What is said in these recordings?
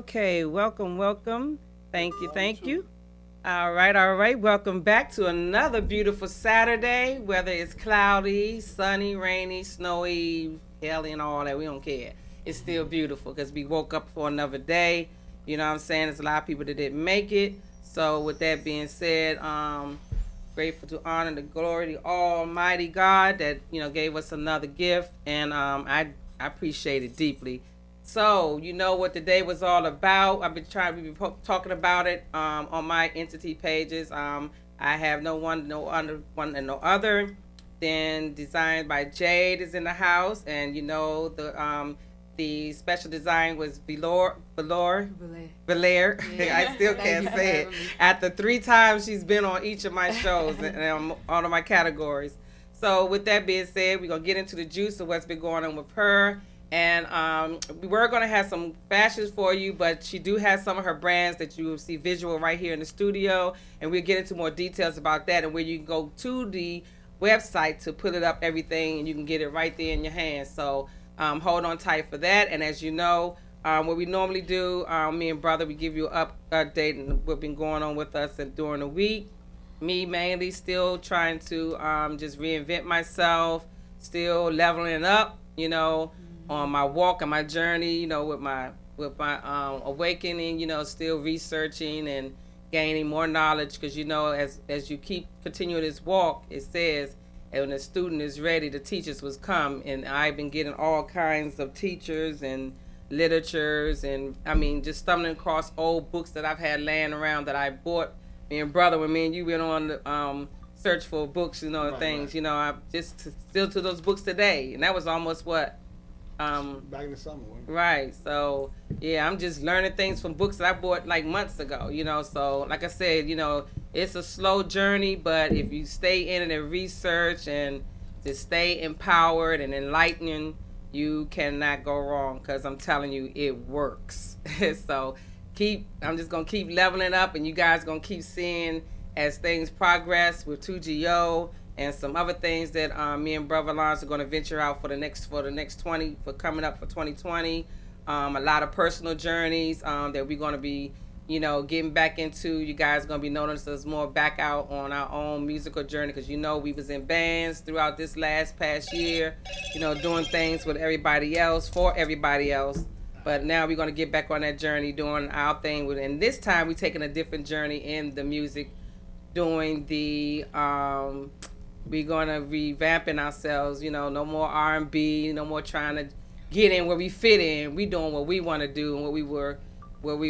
Okay, welcome. Thank you. All right. Welcome back to another beautiful Saturday, whether it's cloudy, sunny, rainy, snowy, hail, and all that. We don't care. It's still beautiful because we woke up for another day. You know what I'm saying? There's a lot of people that didn't make it. So, with that being said, grateful to honor the glory, the Almighty God that gave us another gift, and I appreciate it deeply. So you know what the day was all about. We've been talking about it on my entity pages. I have no and no other than designed by Jade is in the house, and the special design was Valor. Yeah. I still Thank can't you for say it. having me. After 3 times she's been on each of my shows and all of my categories. So with that being said, we're gonna get into the juice of what's been going on with her. And we were gonna have some fashions for you, but she do have some of her brands that you will see visual right here in the studio, and we'll get into more details about that and where you can go to the website to put it up everything, and you can get it right there in your hands. So hold on tight for that. And as you know, what we normally do, me and brother, we give you an update and what's been going on with us and during the week. Me mainly still trying to just reinvent myself, still leveling up, on my walk and my journey, with my awakening, still researching and gaining more knowledge because as you keep continuing this walk, it says, and when the student is ready, the teachers was come, and I've been getting all kinds of teachers and literatures, and I mean just stumbling across old books that I've had laying around that I bought. Me and brother, when me and you went on the search for books, Right, things, right. I just still to those books today, and that was almost what. Back in the summer, wasn't it? Right. So yeah, I'm just learning things from books that I bought like months ago. So like I said, it's a slow journey, but if you stay in it and research and just stay empowered and enlightening, you cannot go wrong. Cause I'm telling you, it works. So I'm just gonna keep leveling up, and you guys gonna keep seeing as things progress with 2GO and some other things that me and brother Lawrence are going to venture out for 2020. A lot of personal journeys that we're going to be getting back into. You guys going to be noticing us more back out on our own musical journey because we was in bands throughout this past year, doing things with everybody else for everybody else. But now we're going to get back on that journey doing our thing and this time we're taking a different journey in the music, doing the we're gonna revamping ourselves. No more R&B, no more trying to get in where we fit in. We doing what we want to do and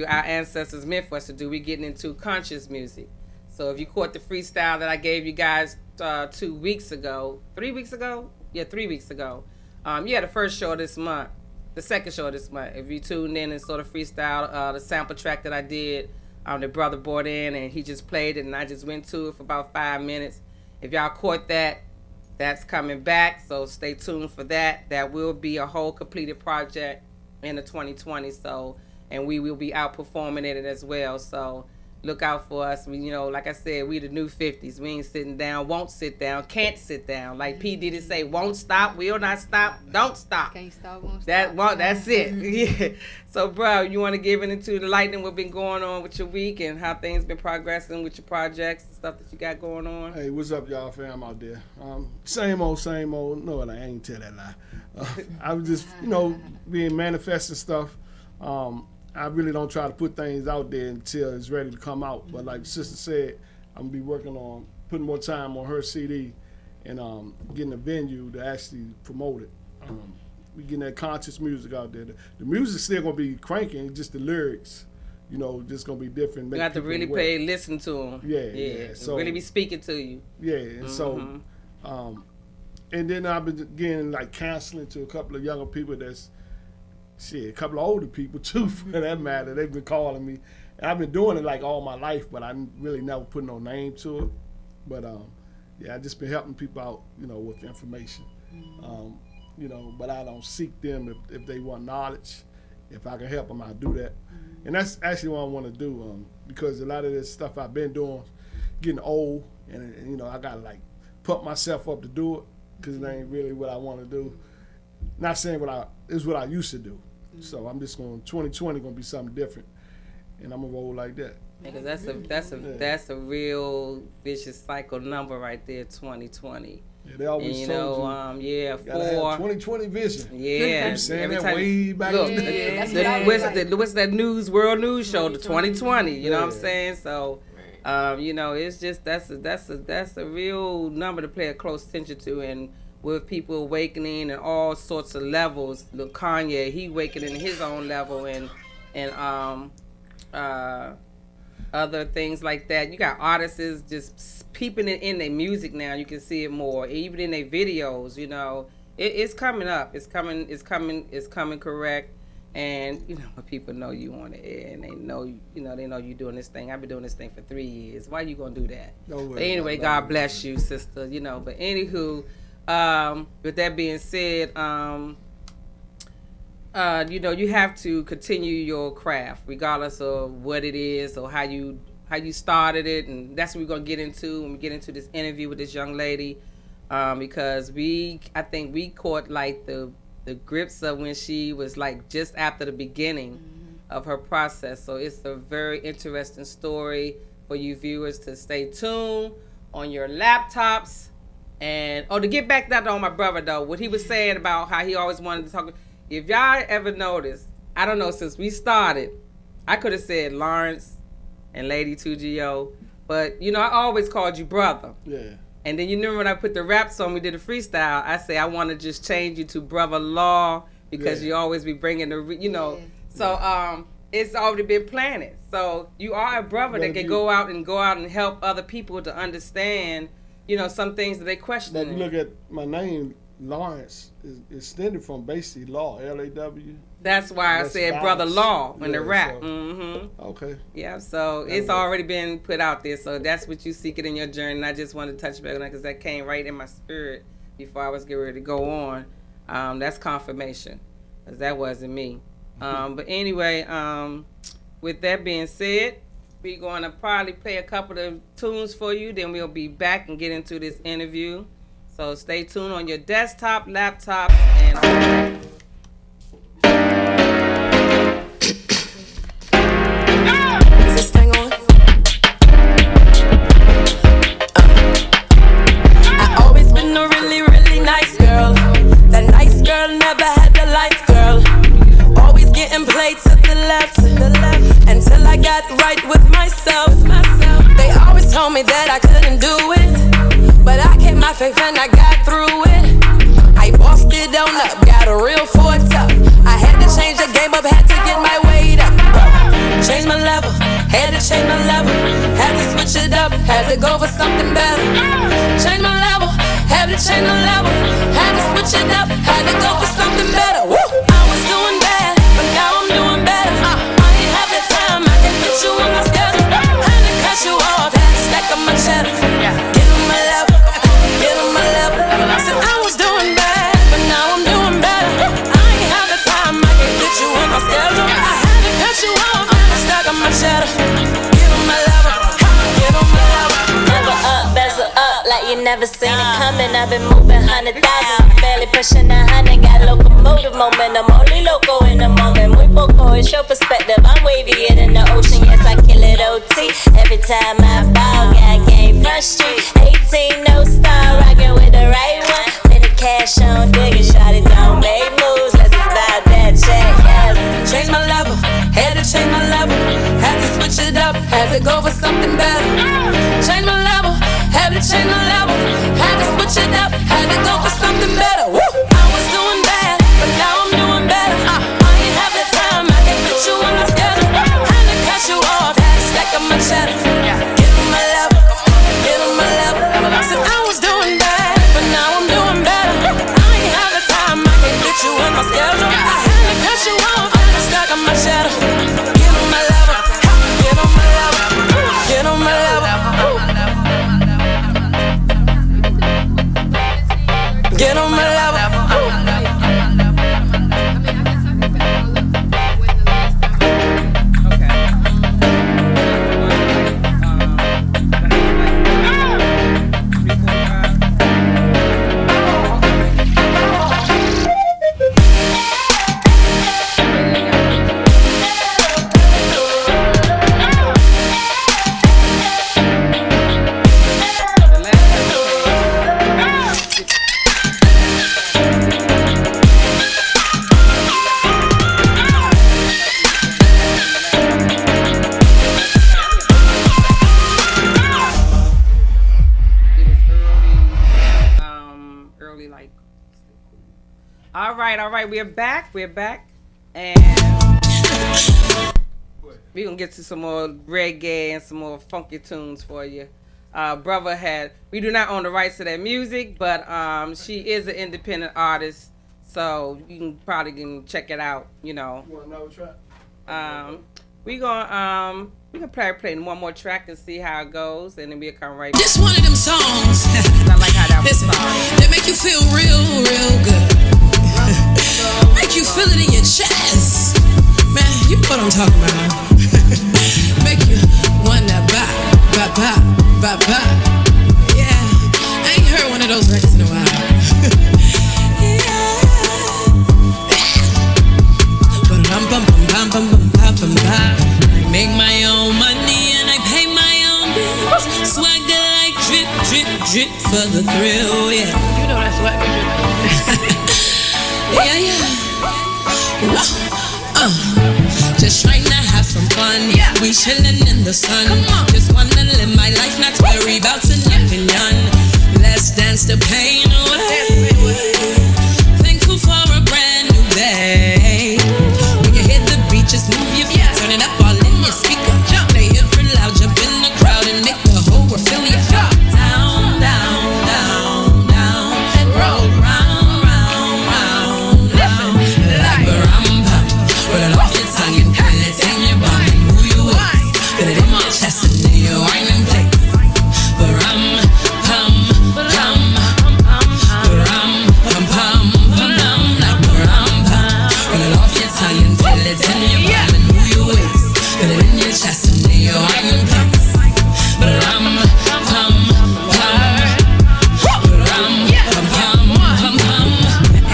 our ancestors meant for us to do. We getting into conscious music. So if you caught the freestyle that I gave you guys 2 weeks ago, 3 weeks ago, yeah, 3 weeks ago. Yeah, the first show this month, the second show this month. If you tuned in and saw the freestyle, the sample track that I did, the brother brought in and he just played it, and I just went to it for about 5 minutes. If y'all caught that, that's coming back, so stay tuned for that. That will be a whole completed project in the 2020. So, and we will be outperforming it as well. So, look out for us. Like I said, we the new 50s. We ain't sitting down, won't sit down, can't sit down. Like P Diddy say, won't stop, will not stop, don't stop. Can't stop, won't stop. That's it. Yeah. So, bro, you want to give it into the lightning? What's been going on with your week and how things been progressing with your projects and stuff that you got going on? Hey, what's up, y'all fam out there? Same old, same old. No, I ain't tell that lie. I was just, being manifesting stuff. I really don't try to put things out there until it's ready to come out. But like the sister said, I'm gonna be working on putting more time on her CD and getting a venue to actually promote it. We getting that conscious music out there. The music's still gonna be cranking, just the lyrics, just gonna be different. You have to really listen to them. Yeah. So really be speaking to you. Yeah, and so, and then I've been getting like counseling to a couple of younger people a couple of older people too, for that matter. They've been calling me. And I've been doing it like all my life, but I really never put no name to it. But I just been helping people out, with information. But I don't seek them if they want knowledge. If I can help them, I'll do that. And that's actually what I want to do, because a lot of this stuff I've been doing, getting old, and I gotta like pump myself up to do it, because it ain't really what I want to do. Not saying it's what I used to do. So I'm just going 2020 gonna be something different, and I'm gonna roll like that. Because that's a real vicious cycle number right there, 2020. Yeah, they always and, told you. Yeah, gotta have 2020 vision. Yeah, I'm saying every that time, way back look, in the day. what's that world news show, the 2020. You know what I'm saying? So, it's just that's a real number to pay a close attention to, and with people awakening and all sorts of levels. Look, Kanye, he awakening his own level, and other things like that. You got artists just peeping it in their music now. You can see it more, even in their videos. It's coming up. It's coming correct. And when people know you on the air and they know you doing this thing. I've been doing this thing for 3 years. Why you gonna do that? But anyway, God bless you, sister. But anywho, with that being said, you have to continue your craft regardless of what it is or how you started it, and that's what we're gonna get into when we get into this interview with this young lady, because I think we caught like the grips of when she was like just after the beginning of her process. So it's a very interesting story for you viewers to stay tuned on your laptops. And to get back that on my brother though, what he was saying about how he always wanted to talk. If y'all ever noticed, I don't know, since we started, I could have said Lawrence and Lady 2GO, but I always called you brother. Yeah. And then when I put the rap song, we did a freestyle, I say I want to just change you to Brother Law because you always be bringing So it's already been planted. So you are a brother that can go out and help other people to understand, some things that they question. But you look at my name, Lawrence, is extended from basically law, L-A-W. That's why I said Brother Law in the rap. So, okay. Yeah, so it's already been put out there. So that's what you seek it in your journey. And I just wanted to touch back on that because that came right in my spirit before I was getting ready to go on. That's confirmation because that wasn't me. But anyway, with that being said, we're going to probably play a couple of tunes for you. Then we'll be back and get into this interview. So stay tuned on your desktop, laptop, and Is this thing on? I always been a really, really nice girl. That nice girl never had the life girl. Always getting played to the left, until I got right with myself. They always told me that I couldn't do it, but I kept my faith and I got through it. I bossed it on up, got a real Ford tough. I had to change the game up, had to get my weight up. Change my level, had to change my level. Had to switch it up, had to go for something better. Change my level, had to change my level. Had to switch it up, had to go for something better. Woo! I was doing bad, but now I'm doing better. I ain't have the time, I can put you on my schedule. Had to cut you off, had to stack up my cheddar. Get on my level, get on my level. Said I was doing bad, but now I'm doing better. I ain't have the time, I can put you on my schedule. I had to cut you off, had to stack up my cheddar. Get on my level, get on my level. Never up, bezel up, like you never seen it coming. I've been moving 100,000, barely pushing 100. Got locomotive momentum, only loco in the moment. Muy poco, it's your perspective. I'm wavier than the ocean, yes I kill it OT. Every time I bow, got game front street. 18, no star, rockin' with the right one. Been the cash on, digging, shot it, don't make moves. Let's buy that check, yes. Change my level, had to change my level. Had to switch it up, had to go for something better. Change my level, had to change my level. Had to switch it up, had to go for something better. Woo! I was doing bad, but now I'm doing better. I ain't have the time, I can put you on my schedule. Had to cut you off, had to stack up my cheddar. Get on my level, get on my level. Said I was doing bad, but now I'm doing better. I ain't have the time, I can put you on my schedule. I had to cut you off, had to stack up my cheddar. Get on my level, get on my level, get on my level. Get on my level. All right. We're back. And we're going to get to some more reggae and some more funky tunes for you. Brother we do not own the rights to that music, but she is an independent artist, so you can probably check it out, You want another track? We gonna play one more track and see how it goes, and then we'll come right back. This one of them songs. I like how that was Listen, started. they make you feel real good. Make you feel it in your chest. Man, you know what I'm talking about. Make you wanna bop. Yeah, I ain't heard one of those records in a while. But I make my own money and I pay my own bills. Swag that like drip for the thrill. Yeah, you know that's what we do. Just trying to have some fun. Yeah. We chillin' in the sun. Just wanna live my life, not worry about an opinion. Let's dance the pain away. Thankful for a brand new day. When you hit the beat, just move your feet. Turn it up all in your speaker. Play it real loud, jump in the crowd and make the whole world feel you. Down, and roll round. Like a rum-pum. Roll it off your tongue and feel it in your bum and move your waist. Feel it in your chest and in your wine and place. But rum-pum. Like a rum-pum. Roll it off your tongue and feel it in your bum and move your waist. Feel it in your chest and in your wine and place. But rum-pum.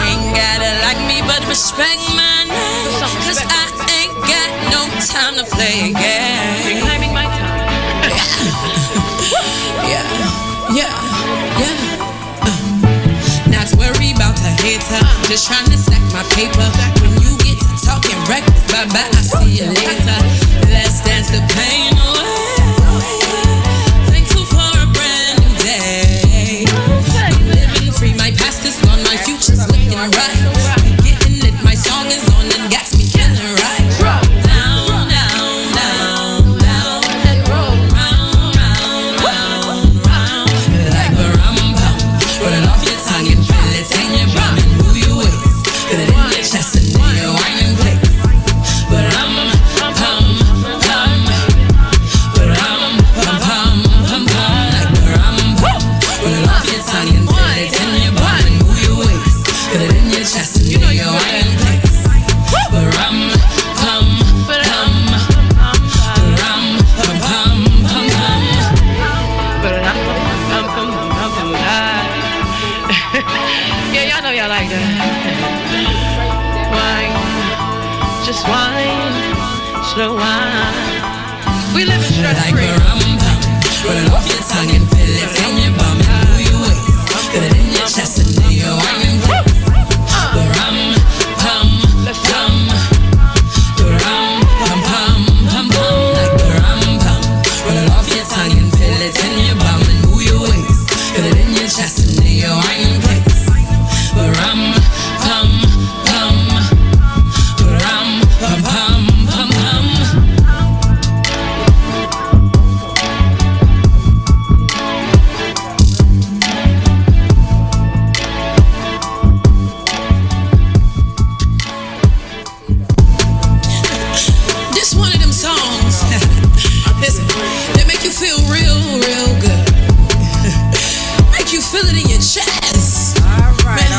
Ain't gotta like me, but respect my name. Cause I ain't got no time to play a game. You're claiming my time. Yeah. Not to worry about the hater. Just trying to stack my paper. When you get to talking reckless, bye-bye, I see you later. Let's dance the pain away. Thankful for a brand new day. I'm living free, my past is gone, my future's looking right. We getting it, my song is on and gets me feeling right. Down, and roll round. Like a rum-pum. Roll it off your tongue and feel it in your bum and move your waist. Feel it in your chest and in your wine and place. But rum-pum. Like a rum-pum. Roll it off your tongue and feel it in your bum and move your waist. Feel it in your chest and in your wine and place. But rum-pum. Yeah, y'all know y'all like that. Wine, just wine, slow wine. We live in stress Like free. a rum-pum. Roll it off your tongue and feel it in your bum and move your waist. Feel it in your chest and in your wine and place. But rum-pum. Like a rum-pum. Roll it off your tongue and feel it in your bum and move your waist. Feel it in your chest and in your wine and place. But rum-pum. This one of them songs. Listen, they make you feel real good. Make you feel it in your chest.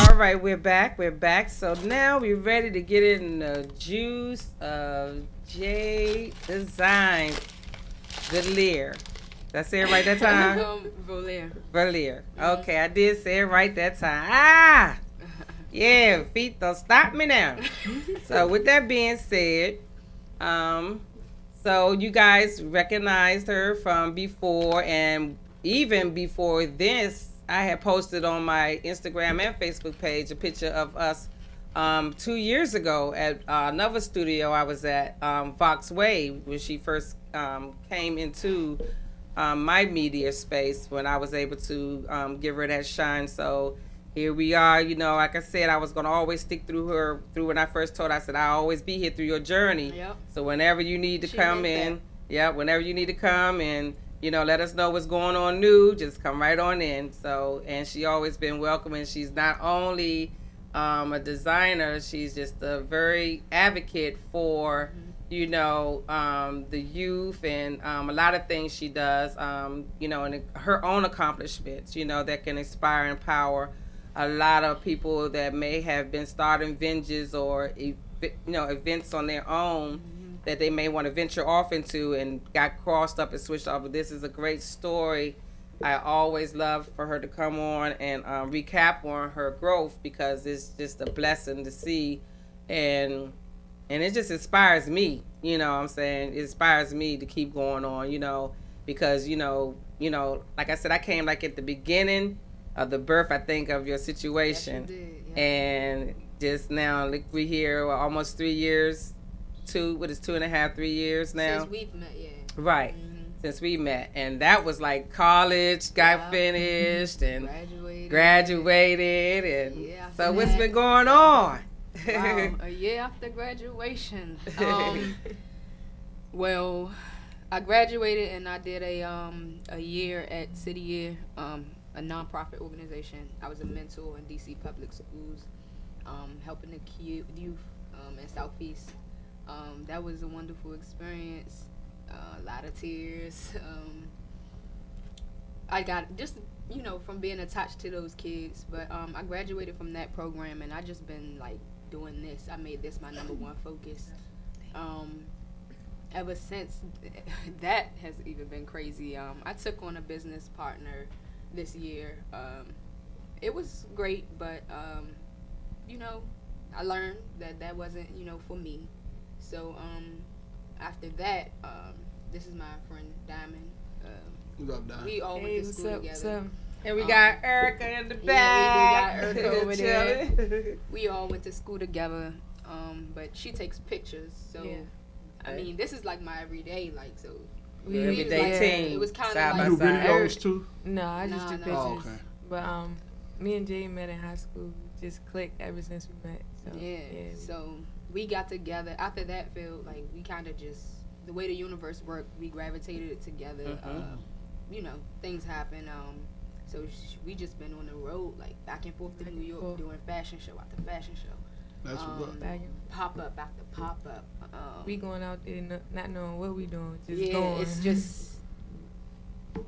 All right, we're back. So now we're ready to get in the juice of Jade Design Valier. Did I say it right that time? Valier. Okay, I did say it right that time. Yeah, feet don't stop me now. So with that being said, so you guys recognized her from before, and even before this, I had posted on my Instagram and Facebook page a picture of us 2 years ago at another studio I was at, Vox Wave, when she first came into my media space, when I was able to give her that shine. So here we are. You know, like I said, I was gonna always stick through when I first told her, I said I'll always be here through your journey. Yep. So whenever you need to She come meant in, that. yeah, whenever you need to come and let us know what's going on new, just come right on in. So, and she always been welcoming. She's not only a designer, she's just a very advocate for the youth and a lot of things she does, and her own accomplishments, that can inspire and empower a lot of people that may have been starting venges or events on their own that they may want to venture off into and got crossed up and switched off. But this is a great story. I always love for her to come on and recap on her growth, because it's just a blessing to see, and it just inspires me. You know what I'm saying? It inspires me to keep going on, because like I said, I came like at the beginning of the birth, I think, of your situation. Yes, you did. Yeah. And just now, like, we here almost 3 years, 2.5, 3 years now. Since we've met, yeah. Right. Since we met. And that was like college, got finished and graduated and Yeah, so what's been going on? Wow, a year after graduation. Well, I graduated and I did a year at City Year, a nonprofit organization. I was a mentor in DC public schools, helping the youth in Southeast. That was a wonderful experience. A lot of tears. I got just from being attached to those kids, but I graduated from that program and I just been like doing this. I made this my number one focus. Ever since, that has even been crazy. I took on a business partner this year. It was great, but I learned that wasn't for me. So after that, this is my friend Diamond. What's up, Diamond? We all went to school together. And we got Erica in the back. Yeah, we got Erica over there. We all went to school together. But she takes pictures, so I mean, this is like my everyday, like, so. We everyday team. It was kind side of by You do side. videos too? No, I just do pictures. Oh, okay. But me and Jade met in high school. Just clicked ever since we met. So, Yeah. So we got together. After that, felt like we kind of just, the way the universe worked, we gravitated together. Things happen. So we just been on the road, like back and forth to New York, doing fashion show after fashion show. That's what's up. Pop up after pop up. We going out there not knowing what we doing, just yeah, going. it's just,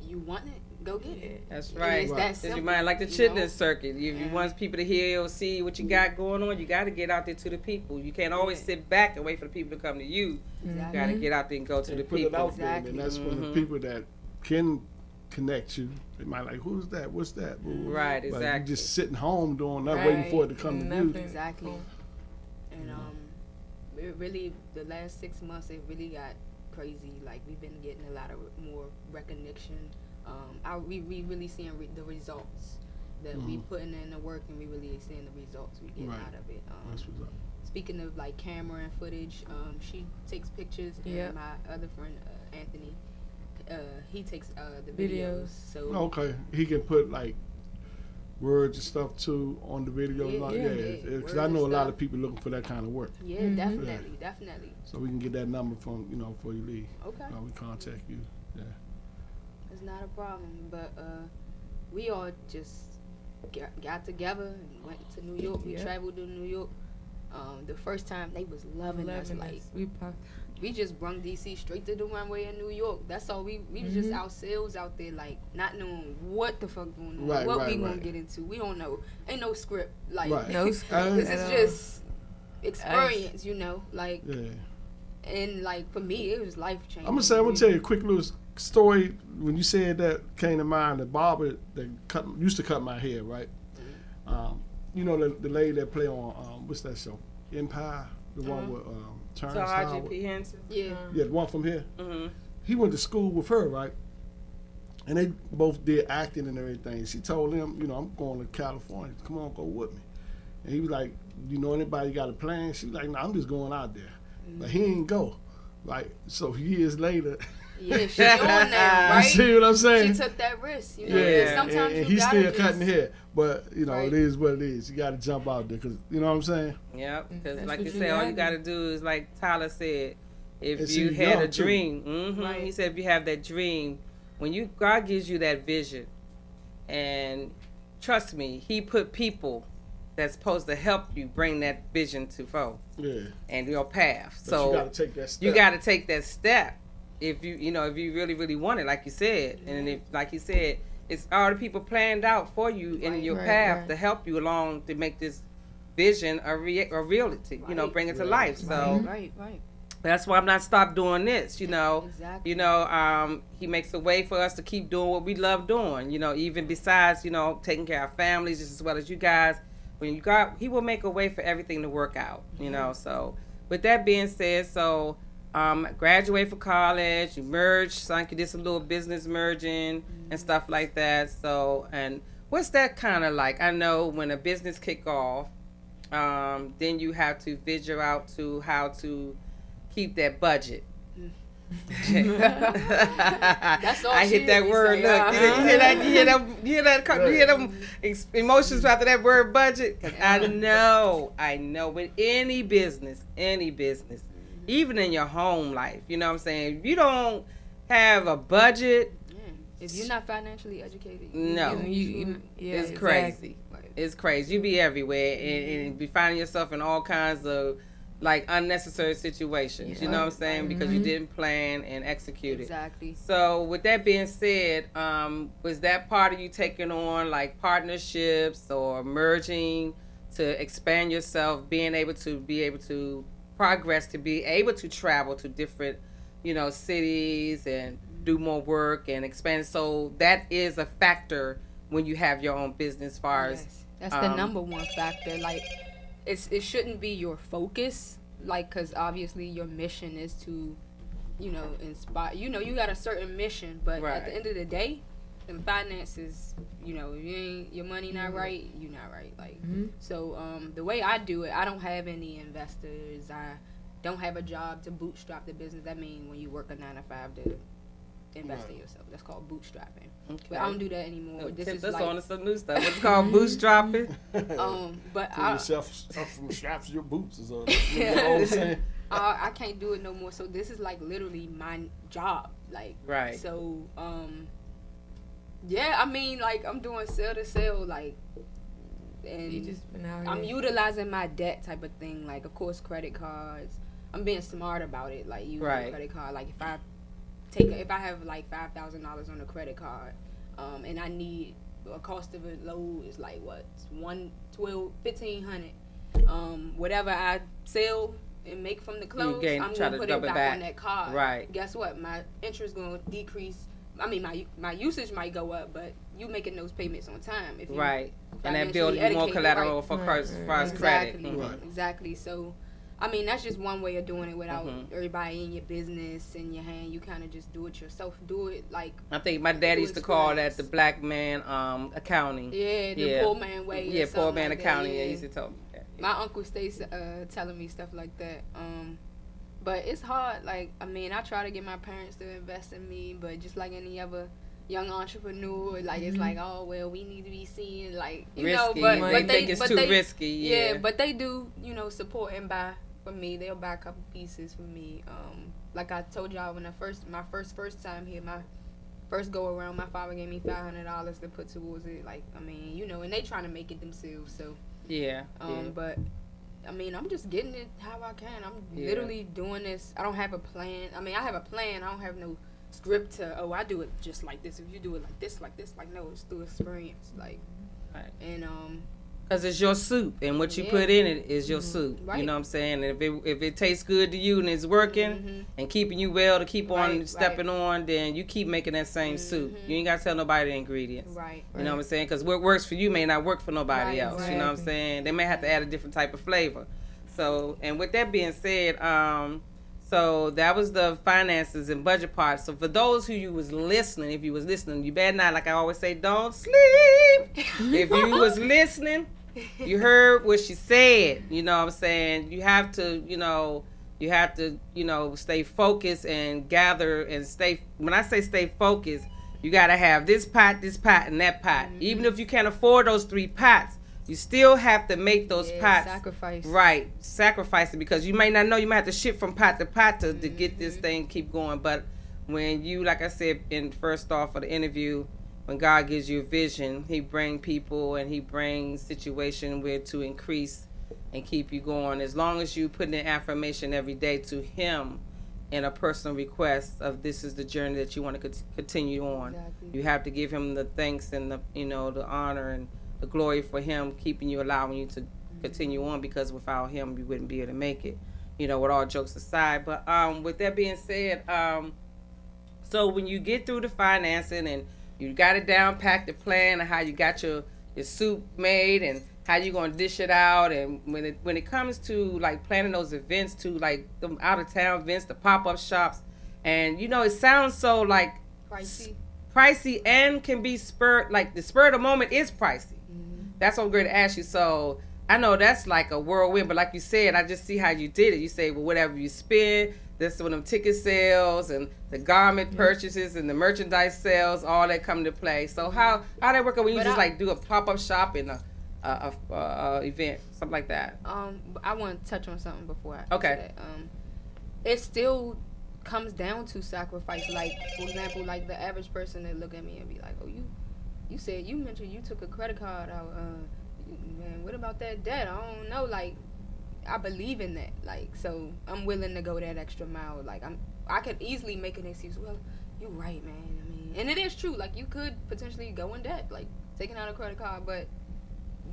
you want it, go get it. That's And right. it's that Because simple, you might like the you know? chitlin circuit. If you want people to hear or see what you got going on, you got to get out there to the people. You can't always sit back and wait for the people to come to you. Exactly. You got to get out there and go to the And put it people. out there, and that's when the people that can connect you, they might like, who's that? What's that? Right, But exactly. you just sitting home doing that, waiting for it to come to you. Nothing. Exactly. And it really, the last 6 months, it really got crazy. Like, we've been getting a lot of more recognition. We really seeing the results that we putting in the work, and we really seeing the results we get out of it. That's what's up. Speaking of like camera and footage, she takes pictures, and my other friend Anthony, he takes the videos. So Okay, he can put like words and stuff too on the video. Because I know a lot of people looking for that kind of work. Yeah, definitely. So we can get that number from before you leave. Okay. We contact you. Yeah. It's not a problem, but we all just got together and went to New York. We traveled to New York. The first time they was loving us. Like, we just brung DC straight to the runway in New York. That's all. We was just ourselves out there, like, not knowing what the fuck going on, what we gonna get into. We don't know. Ain't no script. Like, No script. this is just experience, like. Yeah. And like for me, it was life changing. I'm gonna tell you a quick little story. When you said that, came to mind. The barber that used to cut my hair, right? The lady that play on what's that show? Empire, the one with Terrence Howard. P. Henson. Yeah. Yeah, the one from here. Mm-hmm. He went to school with her, right? And they both did acting and everything. She told him, I'm going to California. Come on, go with me. And he was like, anybody got a plan? She was like, no, I'm just going out there. But he ain't go. Like, so years later, Yeah, she on that, right? You see what I'm saying? She took that risk, you know. Yeah, Sometimes and you he's gotta still just, cutting hair, but you know Right. it is what it is. You got to jump out there because you know what I'm saying. Yep, because That's like what you you said, all you gotta got to do is like Tyler said, if And you she's had a young, too. dream, Right. he said if you have that dream, when you God gives you that vision, and trust me, He put people that's supposed to help you bring that vision to forth Yeah, and your path. but So you got to take that step. you got to take that step if you if you really want it, like you said, and if like you said, it's all the people planned out for you in Right. your Right, path right. to help you along to make this vision a reality. Right. Bring it to Right. life. So Right. that's why I'm not stopped doing this. Exactly. He makes a way for us to keep doing what we love doing. Even besides taking care of our families just as well as you guys. When He will make a way for everything to work out. So with that being said, graduate from college, you merged, so I did some little business merging and stuff like that. So, and what's that kind of like? I know when a business kick off, then you have to figure out to how to keep that budget. That's all I she hit that really word. say, Look, huh? you hear them emotions after that word budget. 'Cause I know with any business, even in your home life, you know what I'm saying. If you don't have a budget, Yeah. If you're not financially educated, No. Yeah, it's exactly. crazy. Right. It's crazy. You be everywhere and be finding yourself in all kinds of like unnecessary situations. You know what I'm saying? Because you didn't plan and execute it. Exactly. So with that being said, was that part of you taking on like partnerships or merging to expand yourself, being able to progress, to be able to travel to different, cities and do more work and expand? So that is a factor when you have your own business, as far as Yes. That's the number one factor. Like, it shouldn't be your focus, like, because obviously your mission is to, inspire. You got a certain mission, but Right. at the end of the day, them finances, your money not right, you not right. Like, so the way I do it, I don't have any investors. I don't have a job to bootstrap the business. That means when you work a 9 to 5 to invest in yourself. That's called bootstrapping. Okay. But I don't do that anymore. This is us like, on to some new stuff. What's called bootstrapping? but Pull I, yourself up from straps of your boots or something. Yeah. You know what I'm saying? I can't do it no more. So this is like literally my job. Like, Right. So, yeah, I mean, like, I'm doing sale to sale, like, You and just been out I'm here. utilizing my debt type of thing. Like, of course, credit cards. I'm being smart about it. Like, using Right. a credit card. Like, if I have like $5,000 on a credit card, and I need a cost of a load is like what, $1,500. Whatever I sell and make from the clothes, I'm try gonna to put it double back back. on that card. Right. Guess what? My interest gonna decrease. I mean, my usage might go up, but you making those payments on time. If you Right. And that financially building you more educated, collateral right. for Right, as far as credit. Exactly. Mhm. Right. Exactly. So, I mean, that's just one way of doing it without everybody in your business in your hand. You kind of just do it yourself. Do it like, I think my dad used to call that the black man accounting. yeah, the poor man way. or Yeah, poor something man like that, accounting. yeah. Yeah, he used to tell me that. My uncle stays telling me stuff like that. But it's hard. Like, I mean, I try to get my parents to invest in me, but just like any other young entrepreneur, like, it's like, oh well, we need to be seen, like, Risky. but They think it's too risky. Yeah. but they do, support and buy for me. They'll buy a couple pieces for me. Like I told y'all, when my first time here, my first go around, my father gave me $500 to put towards it. Like, I mean, and they trying to make it themselves. So, Yeah. but I mean, I'm just getting it how I can. I'm Yeah. literally doing this. I don't have a plan. I mean, I have a plan. I don't have no script to, I do it just like this. If you do it like this, no, it's through experience. Like, Right. and Because it's your soup, and what you Yeah. put in it is your soup. You Right. know what I'm saying? And if it tastes good to you and it's working and keeping you well to keep on Right, stepping on, then you keep making that same soup. You ain't got to tell nobody the ingredients. right. You know what I'm saying? Because what works for you may not work for nobody Right, else. You know what I'm exactly. saying? They may have to add a different type of flavor. So, and with that being said, so that was the finances and budget part. So for those who you was listening, if you was listening, you better not, like I always say, don't sleep. If you was listening, you heard what she said. You know what I'm saying? You have to, you have to, stay focused and gather and stay. When I say stay focused, you got to have this pot, and that pot. Even if you can't afford those 3 pots, you still have to make those pots. Sacrifice. Right. Sacrifice it, because you may not know, you might have to shift from pot to pot to get this thing keep going. But when you, like I said in first off of the interview, when God gives you a vision, he bring people and he brings situation where to increase and keep you going. As long as you put in affirmation every day to him in a personal request of this is the journey that you want to continue on. Exactly. You have to give him the thanks and the, the honor and the glory for him keeping you, allowing you to continue on, because without him, you wouldn't be able to make it, with all jokes aside. But with that being said, so when you get through the financing and you got it down, packed the plan of how you got your soup made and how you gonna dish it out, and when it comes to like planning those events, to like the out of town events, the pop-up shops, and it sounds so like pricey and can be spurred, like the spur of the moment is pricey. That's what I'm going to ask you. So I know that's like a whirlwind, but like you said, I just see how you did it. You say, well, whatever you spend, that's when them ticket sales and the garment purchases and the merchandise sales, all that come into play. So how that work out when you just like do a pop-up shop and a event, something like that? I want to touch on something before I okay. That. It still comes down to sacrifice. Like, for example, like the average person that look at me and be like, oh, you said, you mentioned you took a credit card out, man, what about that debt? I don't know. Like, I believe in that. Like, so I'm willing to go that extra mile. Like, I could easily make an excuse. Well, you're right, man. I mean, and it is true. Like, you could potentially go in debt, like taking out a credit card, but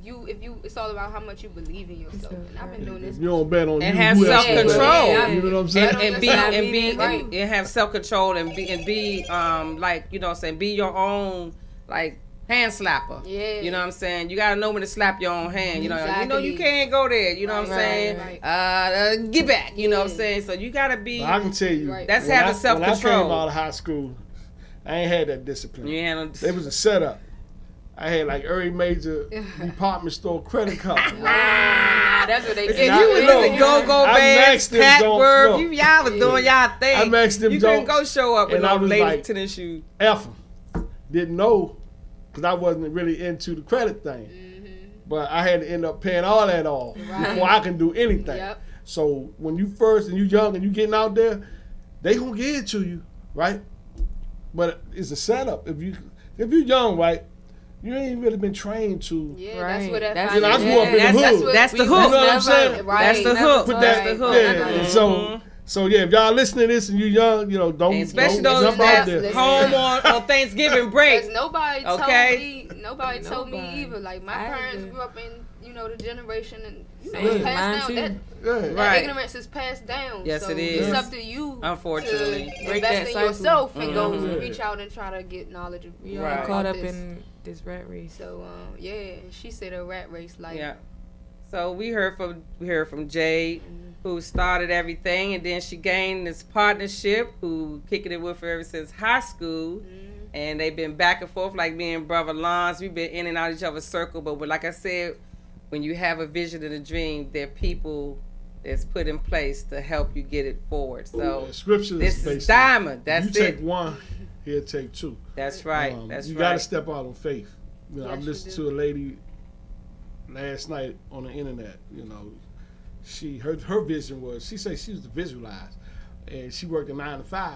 it's all about how much you believe in yourself. And I've been doing this. You don't bet on and you. have self-control. You know what I'm saying? And have self-control and be like, be your own like hand slapper. Yeah. You know what I'm saying? You gotta know when to slap your own hand. Exactly. You can't go there. You know what I'm saying? Right. Get back. You know what I'm saying? So you gotta be. I can tell you. That's having self-control. When I came out of high school, I ain't had that discipline. You ain't There was a setup. I had like every major department store credit card. That's what they get. And you was in the go-go bags, Patworth. Y'all was doing y'all thing. I maxed them. You couldn't go show up with no ladies like, tennis shoes. Didn't know, because I wasn't really into the credit thing. But I had to end up paying all that off before I can do anything. Yep. So when you first and you young and you getting out there, they gonna give it to you, right? But it's a setup. If you're young, right? You ain't really been trained to. Yeah, that's what that. I grew up in the hood. That's the hook. You know what I'm saying? Right. That's the hook. That's the hook. Yeah. And so yeah, if y'all listening to this and you young, don't especially don't those jump out there. that's home on Thanksgiving break. Nobody told me either. Like my parents grew up in the generation, and it's passed down. That ignorance is passed down. Yes, so it is. It's up to you, unfortunately, to invest in yourself and go reach out and try to get knowledge. We all caught up in this rat race. So she said a rat race. Like So we heard from Jade, who started everything, and then she gained this partnership, who kicking it with her ever since high school. And they've been back and forth like me and brother Lons. We've been in and out of each other's circle, but like I said, when you have a vision and a dream, there are people that's put in place to help you get it forward. So scripture this is diamond. That's you take one, he'll take two. That's right. You got to step out on faith. I listened to a lady last night on the internet. She her vision was, she said she used to visualize, and she worked a 9 to 5,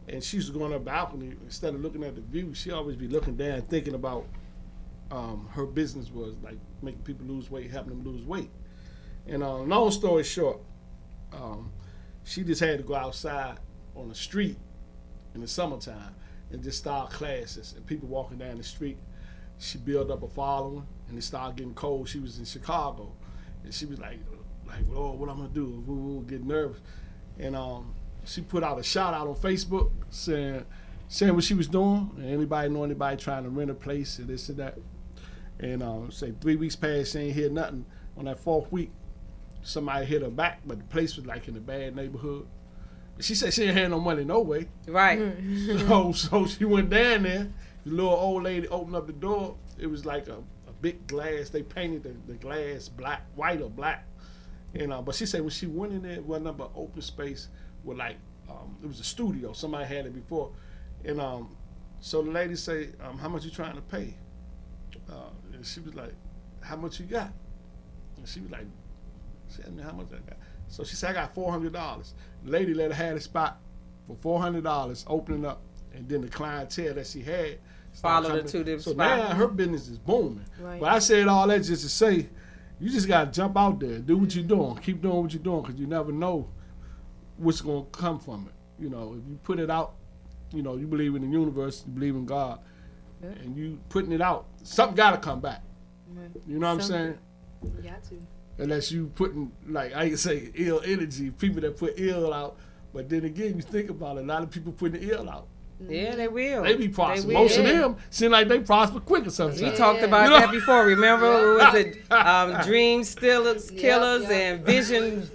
and she used to go on her balcony, instead of looking at the view, she always be looking down, thinking about her business was like making people lose weight, helping them lose weight. And long story short, she just had to go outside on the street in the summertime and just start classes, and people walking down the street. She built up a following, and it started getting cold. She was in Chicago, and she was like, Lord, what I'm gonna do? We'll get nervous. And she put out a shout out on Facebook saying what she was doing, and anybody know anybody trying to rent a place and this and that. And say 3 weeks passed, she ain't hear nothing. On that 4th week, somebody hit her back, but the place was like in a bad neighborhood. She said she ain't had no money no way. Right. So she went down there. The little old lady opened up the door. It was like a big glass. They painted the glass white or black. And but she said when she went in there, it wasn't but open space with like it was a studio. Somebody had it before, and so the lady say, how much you trying to pay? And she was like, how much you got? And she was like, she asked me how much I got. So she said, I got $400. The lady let her have the spot for $400, opening up, and then the clientele that she had followed her to the spot. So spot. now her business is booming. Right. But I said all that just to say, you just gotta jump out there, do what you're doing, keep doing what you're doing, because you never know what's gonna come from it. You know, if you put it out, you know, you believe in the universe, you believe in God, and you putting it out, something gotta come back. Right. You know what I'm saying? You got to. Unless you putting, like I can say, ill energy, people that put ill out. But then again, you think about it, a lot of people putting the ill out. Yeah, they will. They be prosper. They Most of will. them seem like they prosper quicker sometimes. We talked about that before. Remember, was it dream stealers, killers, and vision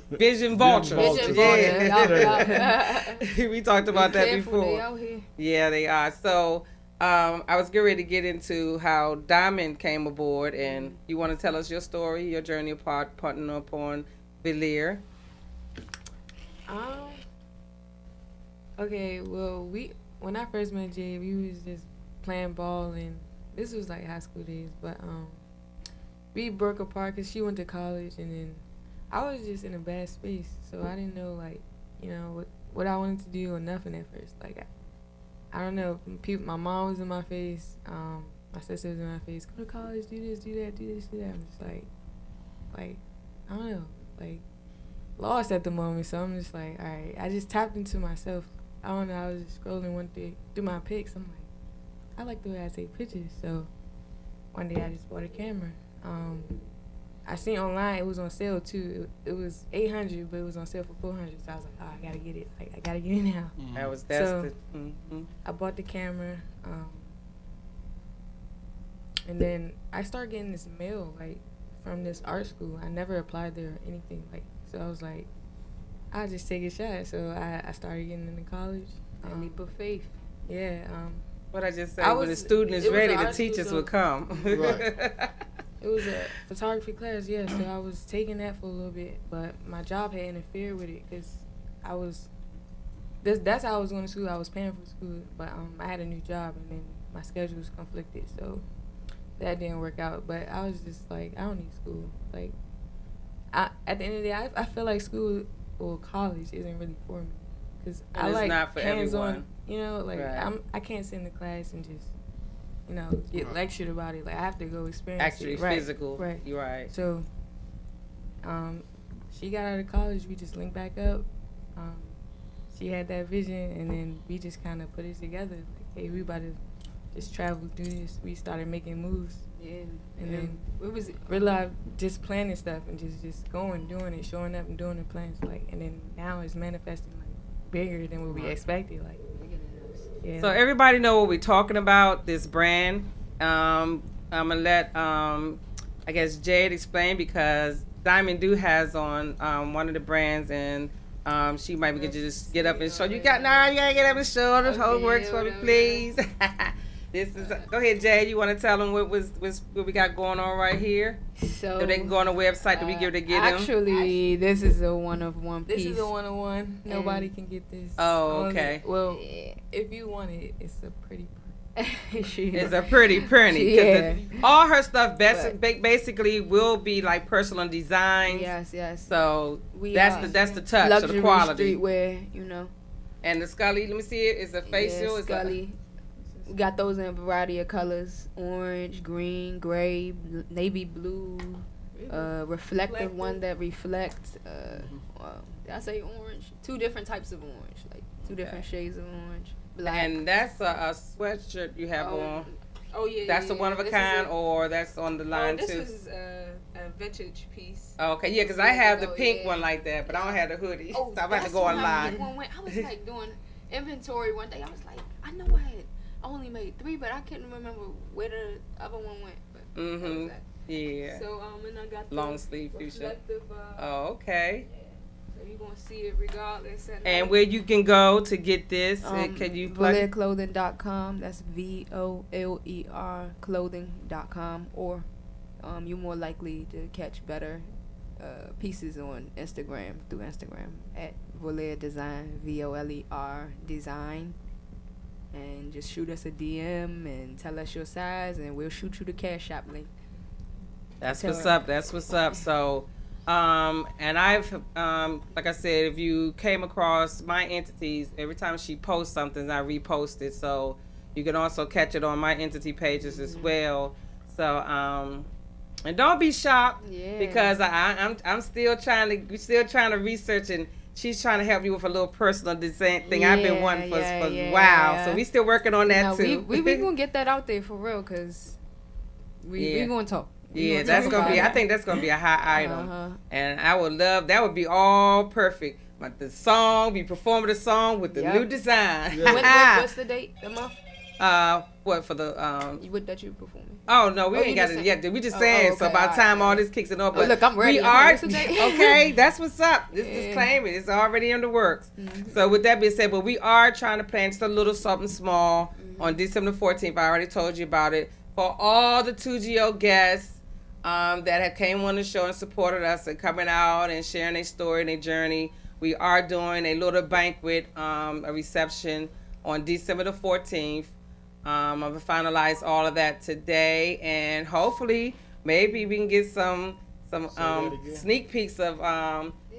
vultures? Vision Yeah. vultures. We talked about that Careful, they before. out here. Yeah, they are. So I was getting ready to get into how Diamond came aboard, and you want to tell us your story, your journey of partnering upon Villiers. Okay, well, when I first met Jade, we was just playing ball, and this was like high school days, but we broke apart because she went to college, and then I was just in a bad space, so I didn't know, like, you know, what I wanted to do or nothing at first. Like, I don't know, my mom was in my face, my sister was in my face, go to college, do this, do that, do this, do that. I'm just like, I don't know, like, lost at the moment, so I'm just like, all right, I just tapped into myself. I don't know, I was just scrolling one day through my pics. I'm like, I like the way I take pictures. So one day I just bought a camera. I seen online it was on sale too. It was $800, but it was on sale for $400. So I was like, oh, I gotta get it. Like, I gotta get it now. I bought the camera, and then I started getting this mail like from this art school. I never applied there or anything. Like, so I was like, I'll just take a shot. So I started getting into college. Leap of faith. Yeah. What I just said, when the student is ready, the teachers will come. Right. It was a photography class, yeah. So I was taking that for a little bit, but my job had interfered with it because that's how I was going to school. I was paying for school, but I had a new job, and then my schedule was conflicted, so that didn't work out. But I was just like, I don't need school. Like, at the end of the day, I feel like school or college isn't really for me because I like not for hands-on. everyone. You know, like Right. I can't sit in the class and just, you know, get lectured about it. Like, I have to go experience Actually it. Right. physical. Right. You're right. So, she got out of college. We just linked back up. She had that vision, and then we just kind of put it together. Like, hey, we about to just travel, do this. We started making moves. Yeah. And then it was realized just planning stuff and just going, doing it, showing up and doing the plans. Like, and then now it's manifesting like bigger than what we expected. Like, yeah. So everybody know what we're talking about, this brand. I'm gonna let I guess Jade explain, because Diamond do has on one of the brands, and she might be good to just get up and show. You gotta get up and show the whole works for me, please. This is go ahead, Jade. You want to tell them what we got going on right here? So they can go on the website. Do we give it to get them? Actually, this is a one-of-one piece. This is a one-on-one. Nobody can get this. Oh, okay. Well, if you want it, it's a pretty. It's a pretty printy. Yeah. All her stuff basically will be like personal designs. Yes. So that's the touch, luxury the quality. streetwear, you know. And the Scully, let me see it. It's a facial. Yeah, Scully. We got those in a variety of colors: orange, green, gray, navy blue, reflective one that reflects. Did I say orange? 2 different types of orange, like 2 different shades of orange. Black. And that's a sweatshirt you have on. Oh yeah. That's a one of a kind, or that's on the line this too. This is a vintage piece. Okay, yeah, because I have the pink one like that, but I don't have the hoodie. Oh, so I'm about to go online. I was like doing inventory one day. I was like, I know I only made 3, but I couldn't remember where the other one went. But that was that. Yeah. So and I got the long sleeve fuchsia. reflective. Oh, okay. Yeah. So you're gonna see it regardless. And where you can go to get this? Can you plug VolaireClothing.com. That's VOLER clothing.com, or you're more likely to catch better pieces on Instagram, through Instagram at Voler Design, VOLER Design. And just shoot us a DM and tell us your size, and we'll shoot you the Cash App link. That's what's up. That's what's up. So, and I've, like I said, if you came across my entities, every time she posts something, I repost it. So you can also catch it on my entity pages as well. So, and don't be shocked because I'm still we're still trying to research, and she's trying to help you with a little personal design thing I've been wanting for a while. So we still working on that too. We gonna get that out there for real, cause we gonna talk. Yeah, that's gonna be. I think that's gonna be a high item, and I would love. That would be all perfect. But the song, be performing the song with the new design. Yeah. What's the date? The month? What for the What that you performing? Oh no, we ain't got it yet. We just saying. Okay, so by the time all this kicks it up, but look, I'm ready. We are okay. That's what's up. This disclaimer is already in the works. Mm-hmm. So with that being said, but we are trying to plan just a little something small on December 14th. I already told you about it for all the 2GO guests that have came on the show and supported us and coming out and sharing their story and their journey. We are doing a little banquet, a reception on December the 14th. I'm going to finalize all of that today, and hopefully maybe we can get some sneak peeks of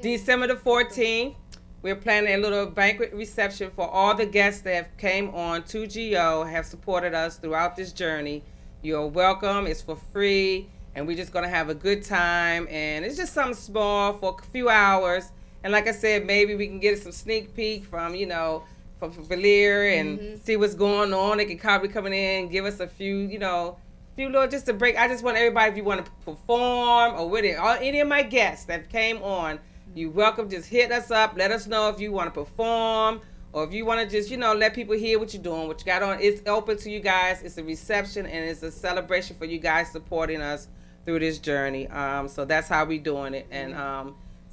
December the 14th. We're planning a little banquet reception for all the guests that have came on 2GO, have supported us throughout this journey. You're welcome. It's for free, and we're just going to have a good time, and it's just something small for a few hours. And like I said, maybe we can get some sneak peek from, from Valir and see what's going on. They can probably come in and give us a few little, just a break. I just want everybody, if you want to perform or with it, any of my guests that came on, you're welcome. Just hit us up. Let us know if you want to perform or if you want to just, let people hear what you're doing, what you got on. It's open to you guys. It's a reception and it's a celebration for you guys supporting us through this journey. So that's how we doing it. And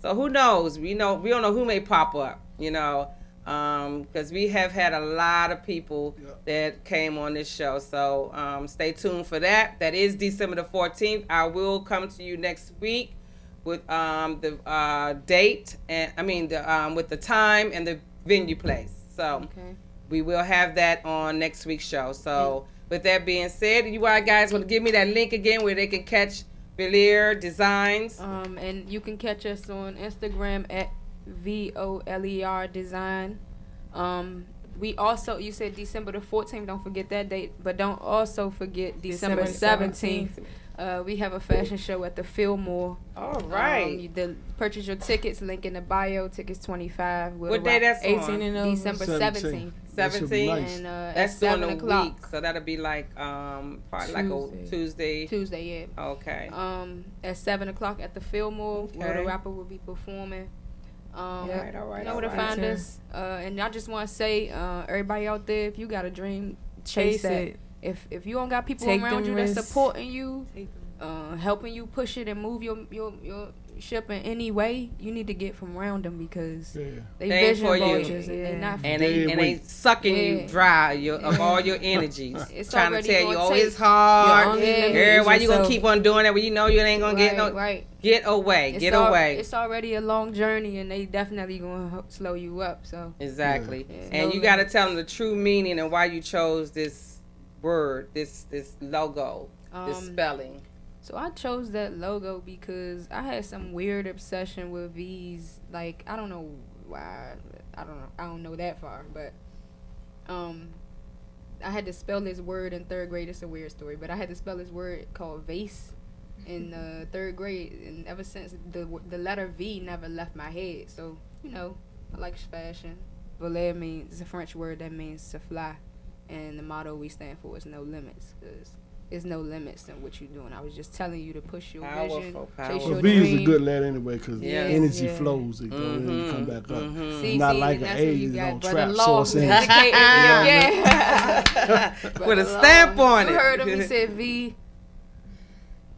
so who knows? We don't know who may pop up, because we have had a lot of people that came on this show. So stay tuned for that. That is December the 14th. I will come to you next week with the date and with the time and the venue place. So we will have that on next week's show. So with that being said, you guys want to give me that link again where they can catch Valir Designs? And you can catch us on Instagram at VOLER Design. We also, you said December the 14th, don't forget that date, but don't also forget December 17th. We have a fashion show at the Fillmore. All right. You purchase your tickets, link in the bio, tickets $25. What day that's 18 on? and over. December 17th. 17th? Nice. And that's at during 7 the o'clock. week, so that'll be like probably like a Tuesday. Tuesday, yeah. Okay. At 7 o'clock at the Fillmore, where the Okay. rapper will be performing. All right. You know where to find us. And I just want to say, everybody out there, if you got a dream, chase it. If you don't got people around you that's supporting you, helping you push it and move your ship in any way, you need to get from around them because they vision vultures and they not. And they sucking you dry of all your energies. It's trying to tell you, it's Your hard. only limit Why is you gonna yourself. keep on doing that when you know you ain't gonna get no? Right. Get away. Get away. It's already a long journey, and they definitely gonna slow you up. So exactly. Yeah. And you got to tell them the true meaning and why you chose this word, this logo, this spelling. So I chose that logo because I had some weird obsession with V's. Like, I don't know why. I don't know that far, but I had to spell this word in 3rd grade. It's a weird story, but I had to spell this word called vase in 3rd grade, and ever since the letter V never left my head. So I like fashion. Voler means, it's a French word that means to fly, and the motto we stand for is no limits, because there's no limits in what you're doing. I was just telling you to push your vision, chase your Well, V is dream. a good letter anyway because energy Yeah. flows. It goes in and come back up. See, Not like and an that's A when you is got on Brother trap Law source energy. dedicated. Yeah. With a stamp on it. You heard him, he said V.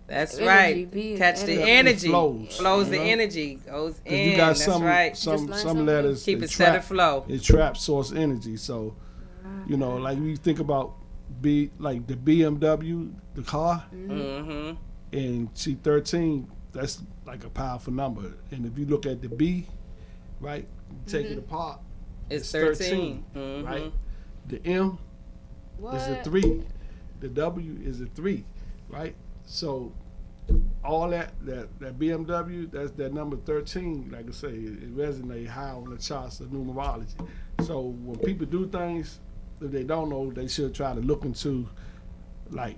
That's Energy, right. V is Catch the energy. energy. It flows, the you know? energy. Goes in. You got That's some right. some learned some something. letters Keep that it steady trap. flow. It trap source energy. So, like you think about like the BMW, the car, Mm-hmm. and see 13 That's like a powerful number. And if you look at the B, right, take it apart, It's 13. Right? The M is a 3. The W is a 3, right? So all that BMW, that's that number 13, like I say, it resonates high on the charts of numerology. So when people do things, if they don't know, they should try to look into like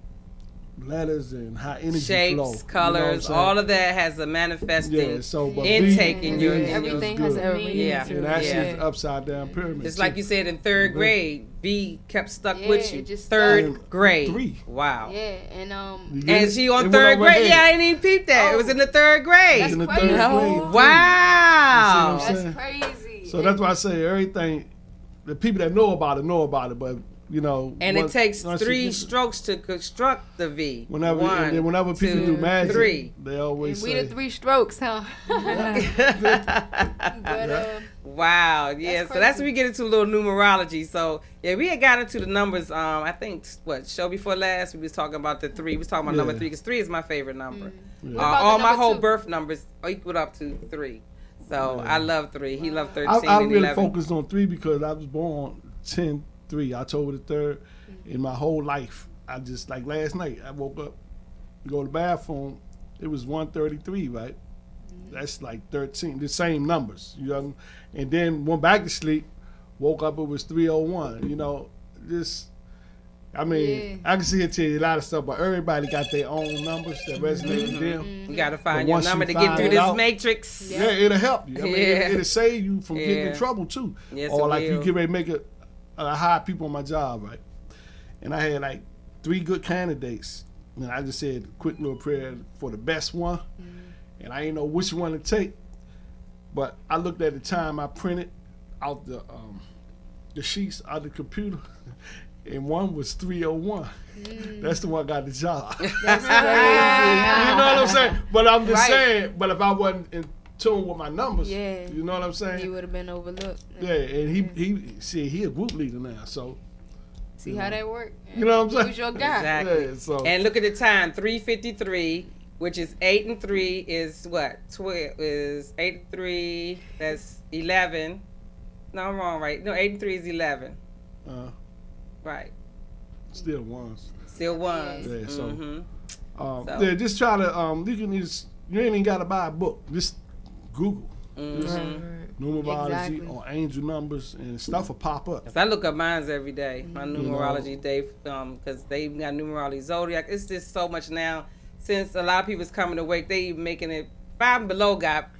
letters and how energy Shapes, flow. colors, all of that has a manifesting but intake in your everything has a meaning. Yeah. to And it. actually it's upside down pyramid. Just too. like you said in third grade, V kept stuck with you. it just Third stuck. grade. 3. Wow. Yeah, and You get And it? she It on went third over grade. head. Yeah, I didn't even peep that. It was in the third grade. That's in the crazy. third No. grade. Wow. You see what I'm that's saying? crazy. So that's why I say everything. The people that know about it, but you know. And it takes once you 3 get- strokes to construct the V. Whenever One, and then whenever people do 2, magic, 3. they always we say. the 3 strokes, huh? But Wow, yeah. So that's when we get into a little numerology. So yeah, we had got into the numbers. I think show before last we was talking about the 3. We was talking about number 3 because 3 is my favorite number. Yeah. What about All the my number whole 2? birth numbers equaled up to 3. So I love 3. He loved 13 I and really 11. focused on 3 because I was born 10/3, October the 3rd. In my whole life, I just like last night. I woke up, go to the bathroom. It was 1:33, right? That's like 13, the same numbers, you know. And then went back to sleep. Woke up, it was 3:01. You know, just. I mean, I can see it tell you a lot of stuff, but everybody got their own numbers that resonate with them. You gotta find But your once you number to get find through it this out- matrix. Yeah, it'll help you. I mean, Yeah. it'll save you from getting Yeah. in trouble too. Yes, or it like you will. get ready to make a hire people on my job, right? And I had like 3 good candidates. And I just said a quick little prayer for the best one. And I didn't know which one to take. But I looked at the time I printed out the sheets out of the computer. And one was 3:01. That's the one got the job. that's crazy. You know what I'm saying? But I'm just Right. saying, but if I wasn't in tune with my numbers, Yeah. you know what I'm saying? He would have been overlooked. Yeah, and he a group leader now, so See how that work? you know what I'm saying? Who's your guy? Exactly. Yeah, so And look at the time, 3:53, which is 8 and 3 is what? 12 is 8 and 3. That's 11. No, I'm wrong, right? No, 8 and 3 is 11. Right. still ones. Still ones. Yeah, so, Mhm. So. yeah, just try to you ain't even gotta buy a book. Just Google numerology Exactly. or angel numbers and stuff will pop up. 'Cause I look up mines every day, my numerology day, because they got numerology zodiac. It's just so much now. Since a lot of people's coming to wake, they even making it. 5 and below got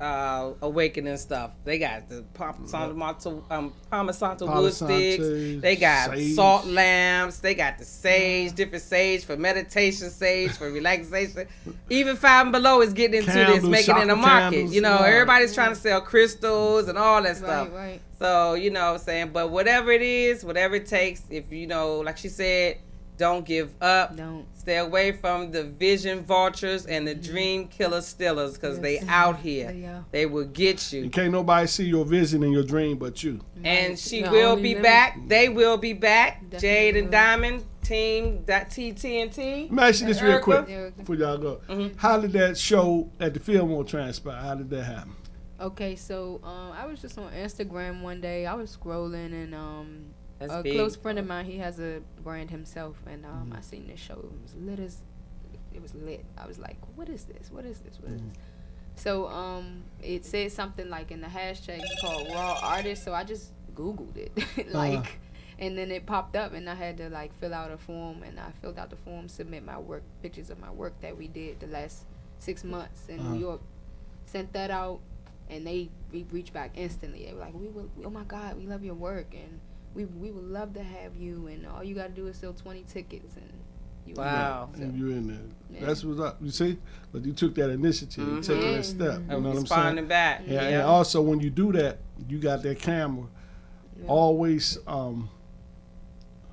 awakening stuff. They got the Palo Santo Palo wood sticks. Santo, They got sage. salt lamps. They got the sage, different sage for meditation, sage for relaxation. Even 5 and below is getting into this, Candles, making it in a chakra market. candles, You know, yeah. everybody's trying to sell crystals and all that stuff. Right. So, you know what I'm saying? But whatever it is, whatever it takes, if you know, like she said, don't give up. Don't. Stay away from the vision vultures and the dream killer stillers because they out here. Yeah. They will get you. And can't nobody see your vision in your dream but you. And she The will only be limit. back. They will be back. Definitely Jade and will. Diamond, team TNT. Let me ask you this real Erica? quick Erica. before y'all go. How did that show at the Fillmore transpire? How did that happen? Okay, so I was just on Instagram one day. I was scrolling and That's a big. close friend of mine, he has a brand himself, and I seen this show. It was lit as it was lit. I was like, what is this? What is this? What is this? So it said something like in the hashtag called raw artist. So I just Googled it, like, and then it popped up, and I had to like fill out a form, and I filled out the form, submit my work, pictures of my work that we did the last 6 months in New York. Sent that out, and they reached back instantly. They were like, oh my God, we love your work, and we would love to have you, and all you gotta do is sell 20 tickets, and you Wow. And you in there. Yeah. That's what's up. You see? But you took that initiative, you taking that step. You Of know what I'm responding saying? back. Yeah, and also when you do that, you got that camera. Always,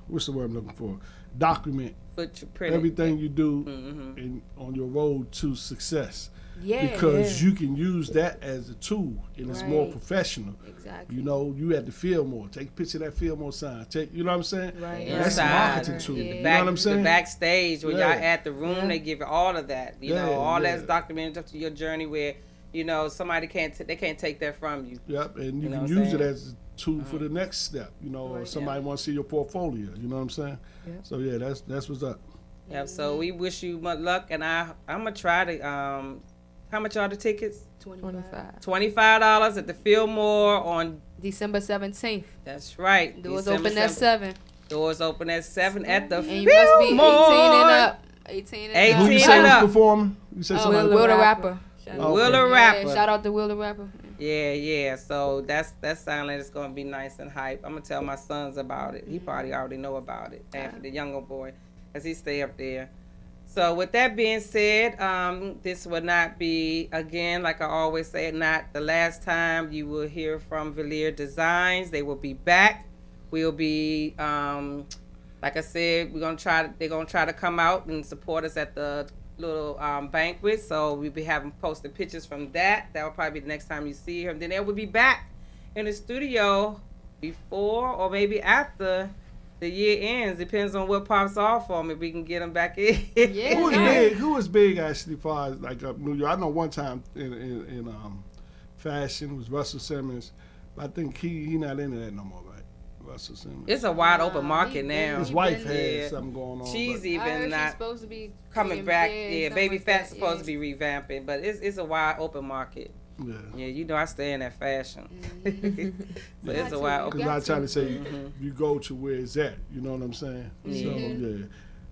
what's the word I'm looking for? Document Footprint. everything you do Mm-hmm. on your road to success. Yeah. because you can use that as a tool and it's more Right. professional. Exactly. You know, you at the Fillmore. Take a picture of that Fillmore sign. You know what I'm saying? Right. And that's a Inside. marketing tool. Yeah. You know Back, what I'm saying? The backstage when Yeah. y'all at the room, Yeah. they give you all of that. You know, Yeah, all yeah. that's documented to your journey where, you know, somebody they can't take that from you. Yep, and you know can what I'm use it saying? as a tool for the next step. You know, or Right. somebody wants to see your portfolio. You know what I'm saying? Yep. So yeah, that's what's up. Yep. So we wish you much luck, and I'm gonna try to. How much are the tickets? 25. $25 at the Fillmore on. December 17th. That's right. Doors December open at 7th. 7. Doors open at 7 at the And you must be 18 Fillmore. and up. 18 and 18 Who you and say was up. performing? You said somebody. Will the Rapper. Oh, Will the okay. Rapper. Yeah, shout out to Will the Rapper. Yeah. So that sounds like it's gonna be nice and hype. I'm gonna tell my sons about it. He probably already know about it. After the younger boy, as he stay up there. So with that being said, this will not be, again, like I always say, not the last time you will hear from Velir Designs. They will be back. We'll be, like I said, they're gonna try to come out and support us at the little banquet. So we'll be having posted pictures from that. That will probably be the next time you see her. Then they will be back in the studio before or maybe after the year ends. Depends on what pops off for them, if we can get them back in. Yeah. Who was big actually far as like up New York? I know one time in fashion was Russell Simmons, but I think he not into that no more, right? Russell Simmons. It's a wide open Nah, market he now. His he wife been had there. something going on. She's but I heard even she's not supposed to be coming back. Yeah, something Baby like Fat's that, supposed to be revamping, but it's a wide open market. yeah. Yeah, you know I stay in that fashion. So it's a to, wide you open. Because I'm trying to say Mm-hmm. you go to where it's at. You know what I'm saying? So yeah.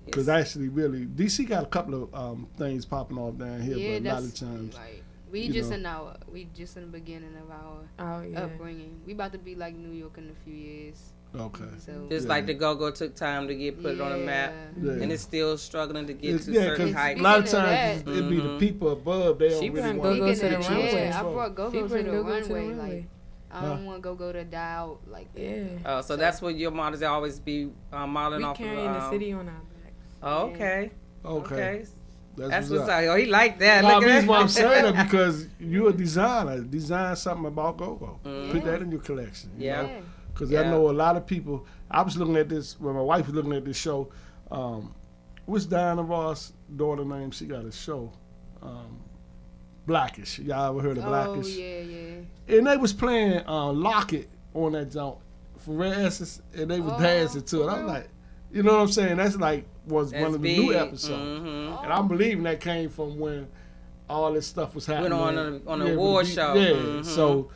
Because Yes. actually, really, DC got a couple of things popping off down here, Yeah, but a lot that's of times, like we you just know. we just in the beginning of our Oh yeah. upbringing. We about to be like New York in a few years. okay. So Just Yeah. like the Go-Go took time to get put on the map, Yeah. and it's still struggling to get to Yeah, certain because heights. a lot of Speaking of times that- it'd be the people above. They She don't really bring want Go-Go to Speaking the of runway. yeah, I brought She Go-Go to bring the Go-Go to the runway. runway. Like I don't want Go-Go to die out like that. Yeah. So that's what your models always be modeling We off carrying of. the city on our backs. Oh, okay. Okay. That's what's what's up. Oh, he like that. No, Look the at reason why I'm that. saying that because you're a designer. Design something about Go-Go. Put that in your collection. You Yeah. know? Because Yeah. I know a lot of people. I was looking at this when my wife was looking at this show. What's Diana Ross' daughter name? She got a show. Blackish. Y'all ever heard of Blackish? Oh yeah. And they was playing Locket on that jump for Red Essence, and they was dancing to it. I'm like, you know what I'm saying? That's like was That's one of the big. new episodes, Mhm. and I'm believing that came from when all this stuff was happening. on an with award the- show. Yeah, Mhm. so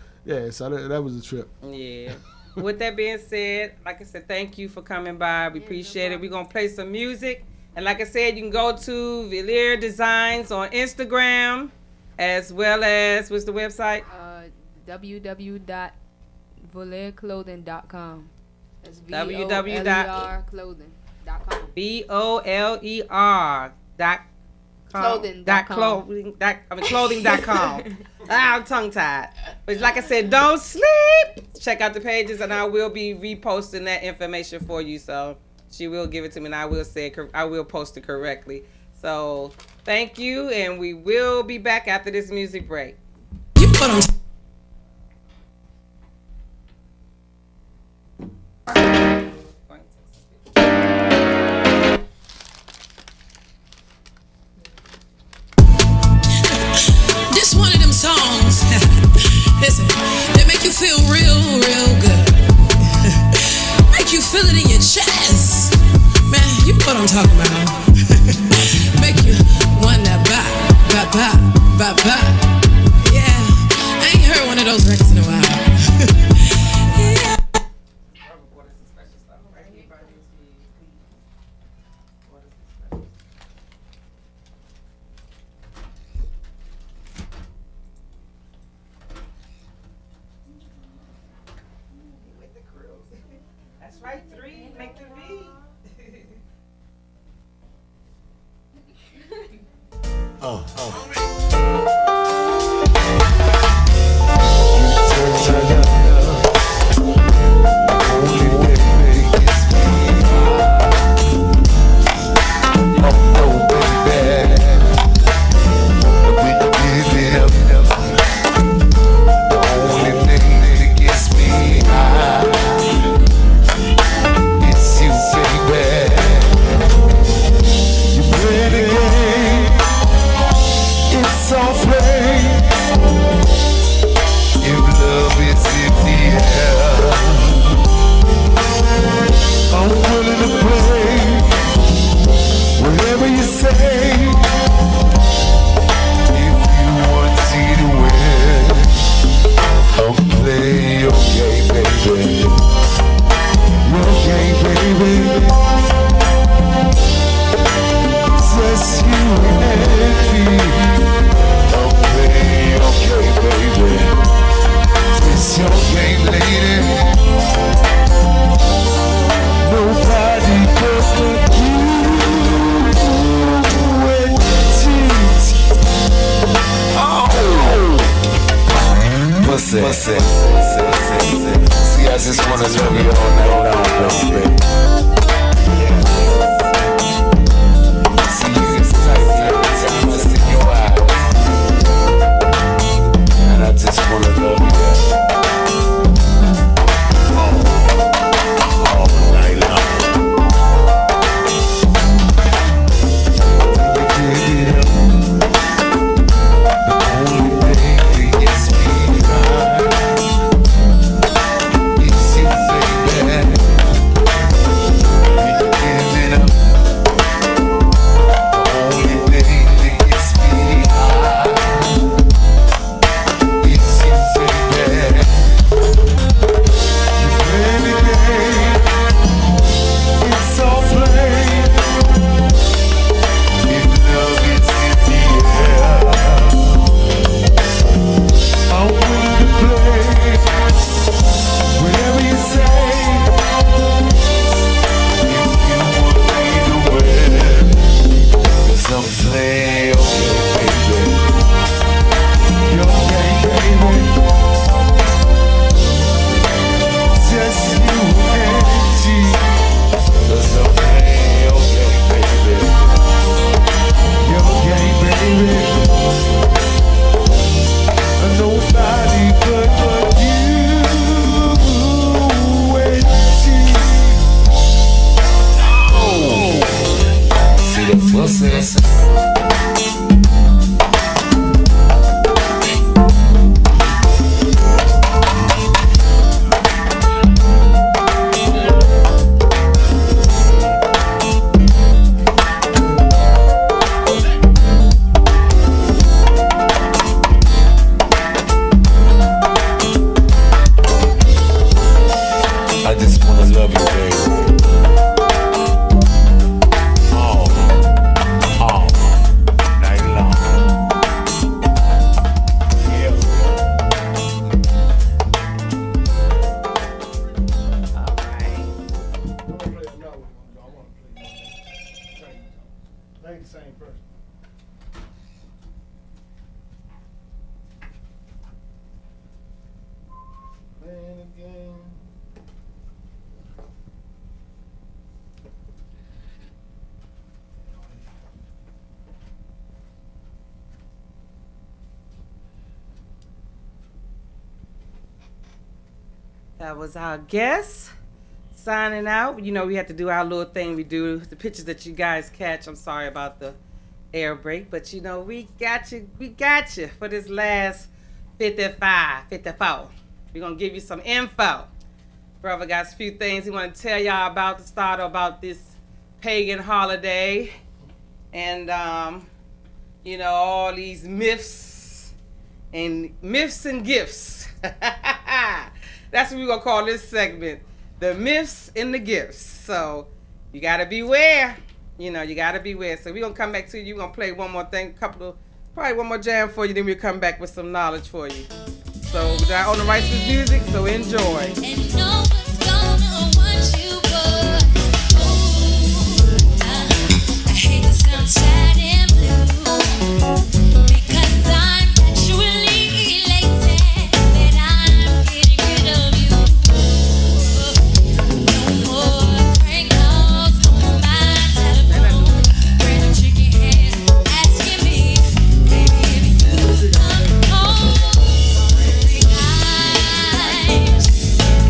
that was a trip. Yeah. With that being said, like I said, thank you for coming by. We appreciate it. We're going to play some music. And like I said, you can go to Velir Designs on Instagram, as well as, what's the website? www.volerclothing.com. That's www.volerclothing.com. Clothing.com. I'm tongue tied. But like I said, don't sleep. Check out the pages, and I will be reposting that information for you. So she will give it to me, and I will post it correctly. So thank you, and we will be back after this music break. This one of them songs, listen, they make you feel real, real good. Make you feel it in your chest. Man, you know what I'm talking about. Make you wanna bop, bop, bop, bop, bop. Yeah, I ain't heard one of those records in a while. Yeah. That's right, 3. Make the V. We say? See, I just wanna love you all night long, baby. See, you get excited every time I see your eyes, and I just wanna love you all night long. That was our guest signing out. You know, we have to do our little thing. We do the pictures that you guys catch. I'm sorry about the air break, but you know, we got you for this last 54. We're going to give you some info. Brother got a few things he want to tell y'all about the start about this pagan holiday. And, you know, all these myths and gifts. That's what we're going to call this segment. The myths and the gifts. So you got to beware. You know, you got to beware. So we're going to come back to you. We're going to play one more thing, probably one more jam for you. Then we'll come back with some knowledge for you. So we're on the rights with music, so enjoy. And no one's gonna want you, boy. I hate to sound sad and blue, because I'm actually elated that I'm getting rid of you. No more prank calls on my telephone, random chicken heads asking me, baby, if you come home.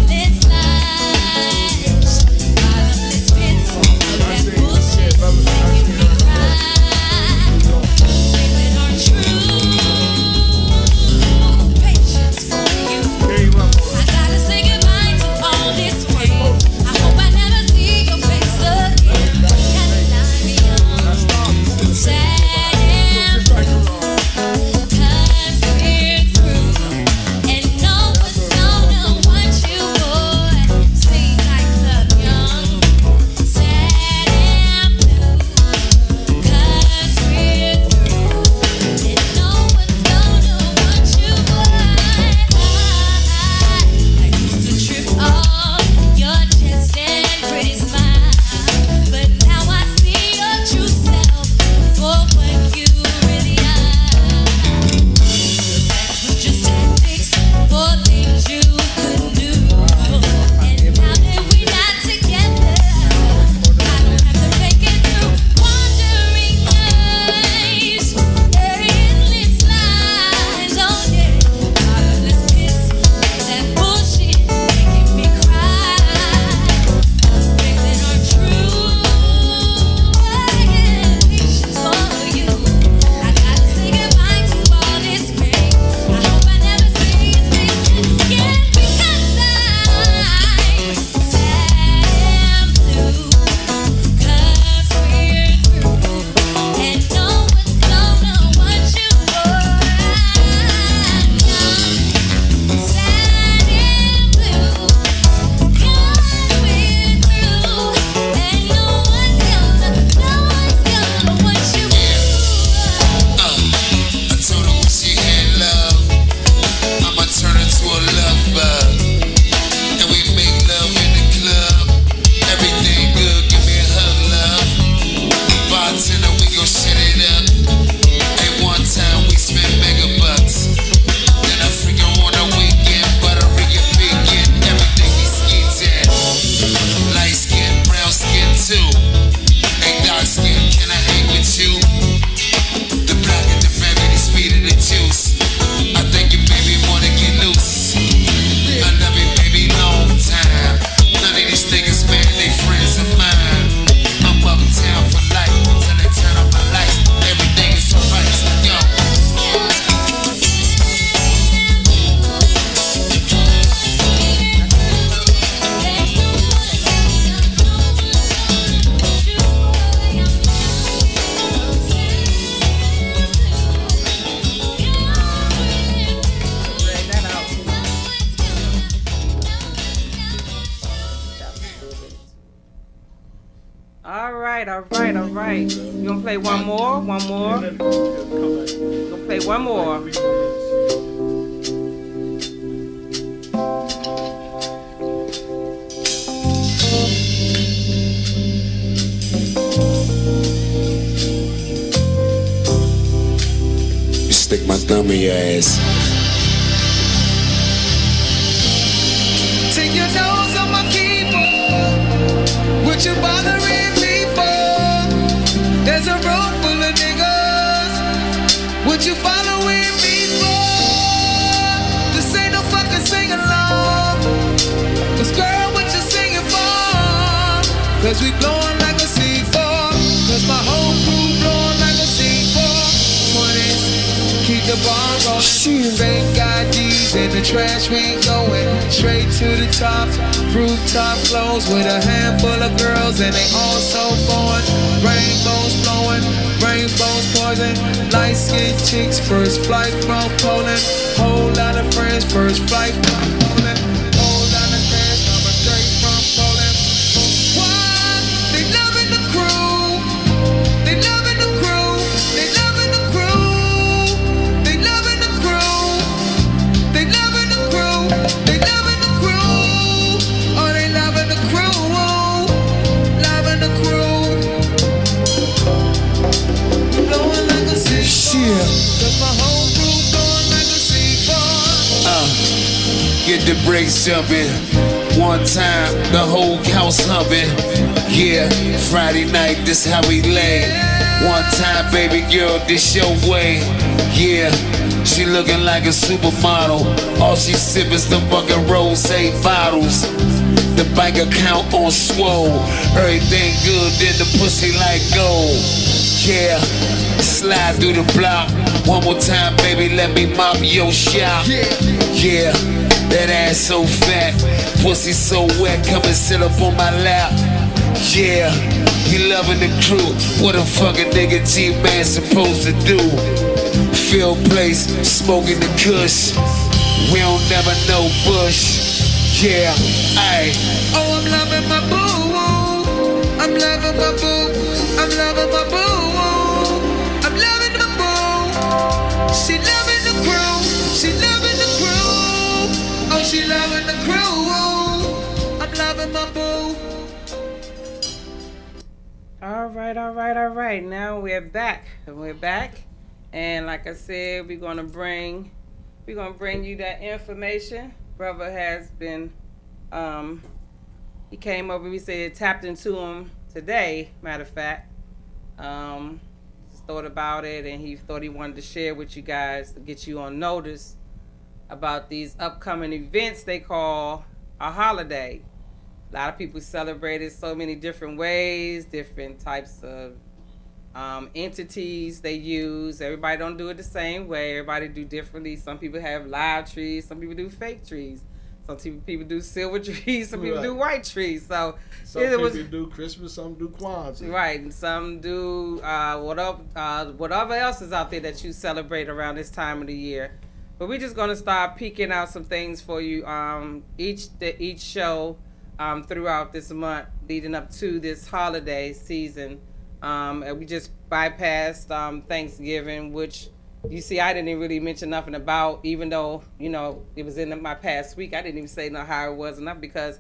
This life right. You gonna play one more? One more? Gonna play one more. You stick my thumb in your ass. Take your nose on my keyboard. What you bothering me for? There's a room full of niggas. What you following me for? This ain't no fucking sing along. Cause girl, what you singing for? Cause we blowing like a C4. Cause my whole crew blowing like a C4. 20s, keep the bar rolling. Fake IDs in the trash, we ain't going straight to the top. Rooftop clothes with a handful of girls and they all so foreign. Rainbows blowing, rainbows poison. Light skinned chicks, first flight from Poland. Whole lot of friends, first flight from Poland. Whole lot of friends coming straight from Poland. Why? They loving the crew. They loving the crew. They loving the crew. They loving the crew. They loving the crew. They loving the crew. Oh, they loving the crew. Loving the crew. Blowing like a C4. Cause my whole crew blowing like a C4. Get the brakes jumping. One time, the whole house humping. Yeah, Friday night, this how we lay. One time, baby girl, this your way. Yeah, she looking like a supermodel. All she sipping the fucking rosé bottles. The bank account on swole. Everything good, then the pussy like gold. Yeah, slide through the block. One more time, baby, let me mop your shop. Yeah, that ass so fat, pussy so wet, come and sit up on my lap. Yeah, you loving the crew. What a fucking nigga G-Man supposed to do? Fill place, smoking the kush. We don't never know Bush. Yeah, ayy. Oh, I'm loving my boo. I'm loving my boo. I'm loving my boo. I'm loving my boo. She loving the crew. She loving the crew. Oh, she loving the crew. I'm loving my boo. All right. Now we're back. And like I said, we're gonna bring you that information. Brother has been, he came over. We said tapped into him today. Matter of fact, just thought about it, and he thought he wanted to share with you guys to get you on notice about these upcoming events they call a holiday. A lot of people celebrate it so many different ways, different types of entities they use. Everybody don't do it the same way. Everybody do differently. Some people have live trees. Some people do fake trees. Some people do silver trees. Some people do white trees. So some people do Christmas. Some do Kwanzaa. Right, and some do whatever else is out there that you celebrate around this time of the year. But we're just gonna start peeking out some things for you each show throughout this month leading up to this holiday season. And we just bypassed Thanksgiving, which you see I didn't really mention nothing about, even though, you know, it was in my past week. I didn't even say how it was enough because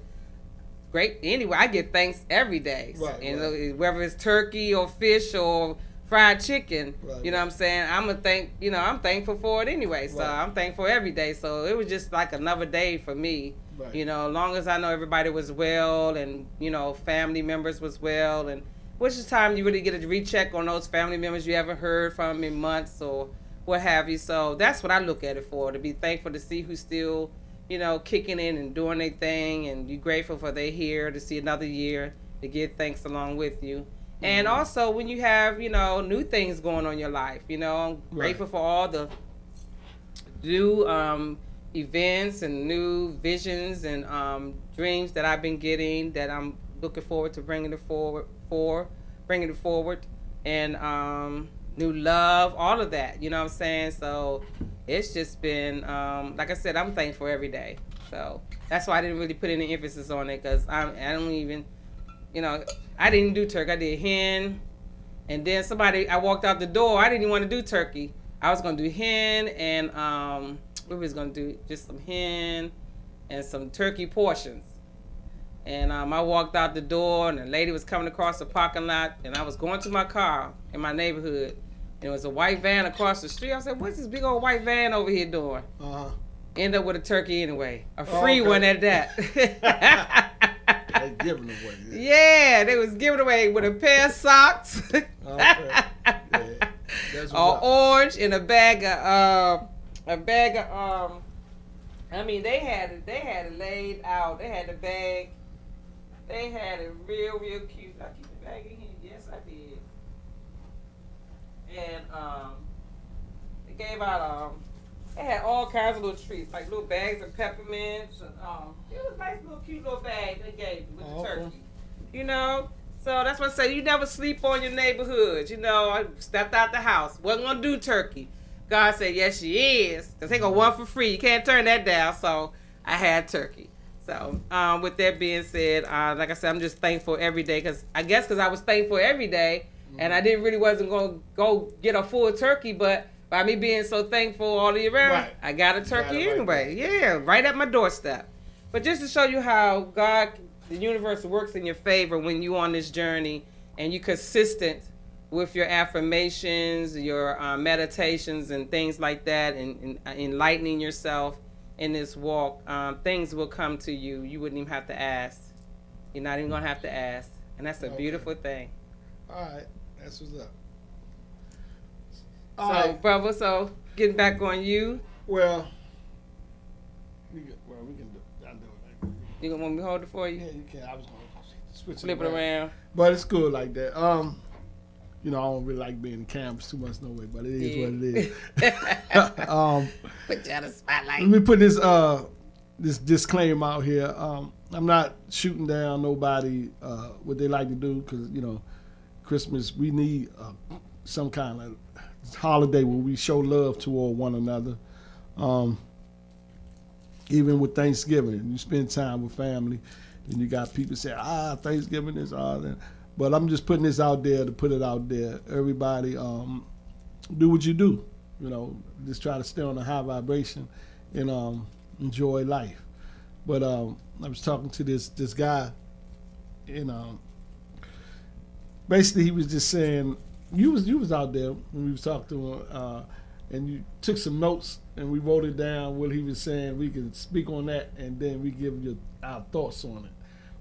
anyway, I get thanks every day. Right, and whether it's turkey or fish or fried chicken, you know what I'm saying? I'm thankful for it anyway. So I'm thankful every day. So it was just like another day for me. Right. You know, as long as I know everybody was well and, you know, family members was well, and which is time you really get a recheck on those family members you haven't heard from in months or what have you. So that's what I look at it for, to be thankful to see who's still, you know, kicking in and doing their thing, and you're grateful for they're here to see another year, to give thanks along with you. Mm-hmm. And also when you have, you know, new things going on in your life, you know, I'm grateful for all the new events and new visions and dreams that I've been getting, that I'm looking forward to bringing it forward, and new love, all of that, you know what I'm saying? So it's just been, like I said, I'm thankful every day. So that's why I didn't really put any emphasis on it, because I don't even you know, I didn't do turkey. I did hen, and then I walked out the door. I didn't even want to do turkey. I was gonna do hen and we was gonna do just some hen and some turkey portions. And I walked out the door, and the lady was coming across the parking lot, and I was going to my car in my neighborhood, and it was a white van across the street. I said, "What's this big old white van over here doing?" End up with a turkey anyway, a free one at that. They giving away. Yeah, they was giving away with a pair of socks, orange, and a bag of. I mean, they had it laid out. They had the bag. They had it real cute. I keep the bag in here. Yes, I did. And they gave out they had all kinds of little treats, like little bags of peppermints. And, it was a nice little cute little bag they gave me with the turkey. You know, so that's what I say. You never sleep on your neighborhood. You know, I stepped out the house. Wasn't gonna do turkey. God said, yes, she is. Cause they got one for free. You can't turn that down. So I had turkey. So with that being said, like I said, I'm just thankful every day. Cause I was thankful every day, and I wasn't gonna go get a full turkey, but by me being so thankful all year round, I got a turkey anyway. Yeah, right at my doorstep. But just to show you how God, the universe works in your favor when you on this journey and you consistent with your affirmations, your meditations and things like that, and enlightening yourself in this walk, things will come to you. You wouldn't even have to ask. You're not even going to have to ask. And that's a beautiful thing. All right. That's what's up. Brother, getting back on you. Well, we can do it. You want me to hold it for you? Yeah, you can. I was going to switch Flip it around. But it's good like that. You know, I don't really like being in cameras too much no way, but it is what it is. Put you on the spotlight. Let me put this disclaimer out here. I'm not shooting down nobody what they like to do, because, you know, Christmas, we need some kind of holiday where we show love toward one another. Even with Thanksgiving, you spend time with family, and you got people say, Thanksgiving is all that. But I'm just putting this out there to put it out there. Everybody, do what you do. You know, just try to stay on a high vibration and enjoy life. But I was talking to this guy, and basically he was just saying, you was out there when we was talking to him, and you took some notes and we wrote it down. What he was saying, we can speak on that, and then we give you our thoughts on it.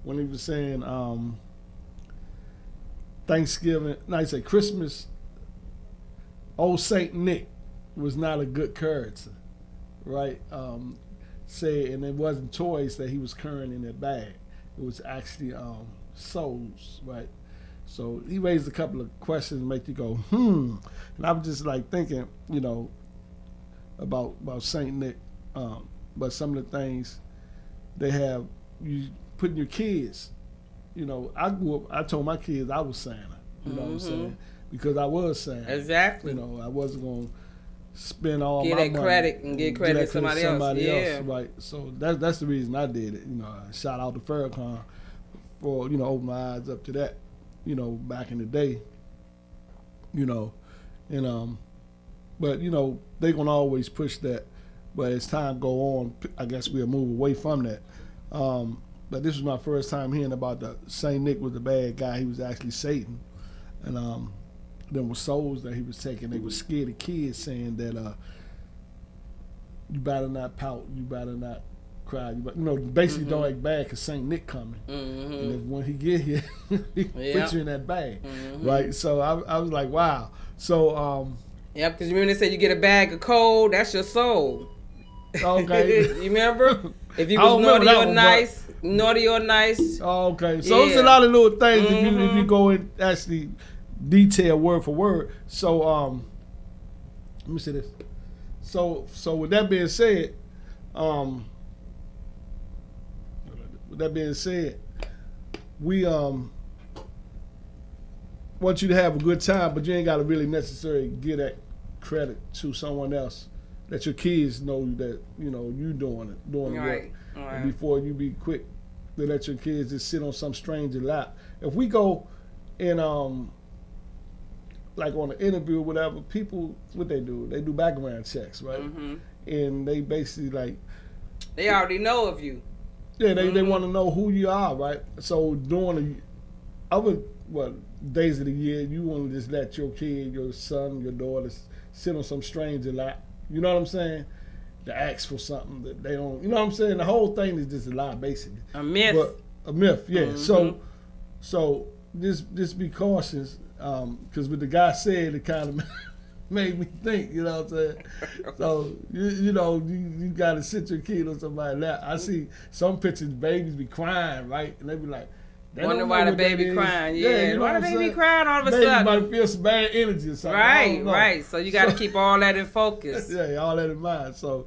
When he was saying Thanksgiving, I say Christmas, old Saint Nick was not a good character, right? And it wasn't toys that he was carrying in that bag. It was actually souls, right? So he raised a couple of questions and make you go, And I was just like thinking, you know, about Saint Nick, but some of the things they have, you putting your kids. You know, I grew up, I told my kids I was Santa. You know what I'm saying? Because I was Santa. Exactly. You know, I wasn't going to spend all my money. Get that credit and get credit to somebody else. Right. So that's the reason I did it. You know, I shout out to Farrakhan for, you know, open my eyes up to that, you know, back in the day. You know, and but, you know, they're going to always push that. But as time go on, I guess we'll move away from that. But this was my first time hearing about the Saint Nick was the bad guy. He was actually Satan. And there were souls that he was taking. They were scared of kids, saying that you better not pout, you better not cry. You know, basically don't act bad because Saint Nick coming. And if when he get here, he puts you in that bag. Right? So I was like, wow. So yep, because remember they said you get a bag of coal, that's your soul. Okay. You remember? If you was naughty or nice. Oh, okay. So it's a lot of little things if you go in actually detail word for word. So let me say this. So with that being said, we want you to have a good time, but you ain't gotta really necessarily give that credit to someone else. Let your kids know that, you know, you doing the work. And before you be quick to let your kids just sit on some stranger lap if we go and like on an interview or whatever, people what they do background checks, right? Mm-hmm. And they basically like they already know of you. Yeah, they want to know who you are, right? So during the other days of the year, you want to just let your kid, your son, your daughter sit on some stranger lap. You know what I'm saying? To ask for something that they don't. You know what I'm saying? The whole thing is just a lie, basically. A myth. But a myth, yeah. Mm-hmm. So just be cautious, because what the guy said, it kind of made me think. You know what I'm saying? So you got to sit your kid on somebody's lap. I see some pictures, babies be crying, right, and they be like. Wonder why the baby crying. Yeah, you know why the baby saying? crying all of a Baby sudden? might feel some bad energy or something. Right. So you got to keep all that in focus. Yeah, all that in mind. So,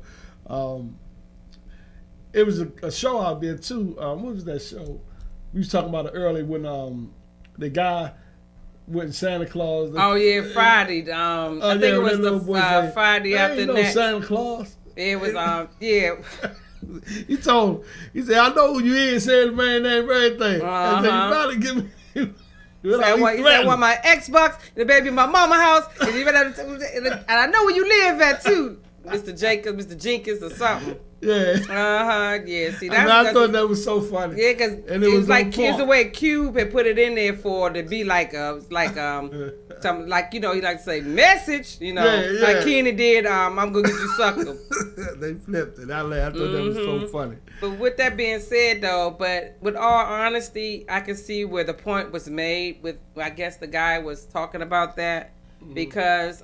it was a show out there too. What was that show? We was talking about it earlier when the guy went Santa Claus. Oh yeah, Friday. I think it was the Friday after next. Santa Claus. It was yeah. He told him, he said, I know who you is, said the man name for everything. And then you better give me he said, I want my Xbox, the baby in my mama house, and I know where you live at too. Mr. Jacobs, Mr. Jenkins, or something. Yeah. Yeah. See, I thought that was so funny. Yeah, because it was like kids the way Cube had put it in there to be like something like he like to say message, like Kenny did. I'm gonna get you sucker. They flipped it. I thought that was so funny. But with that being said, though, but with all honesty, I can see where the point was made. With I guess the guy was talking about that because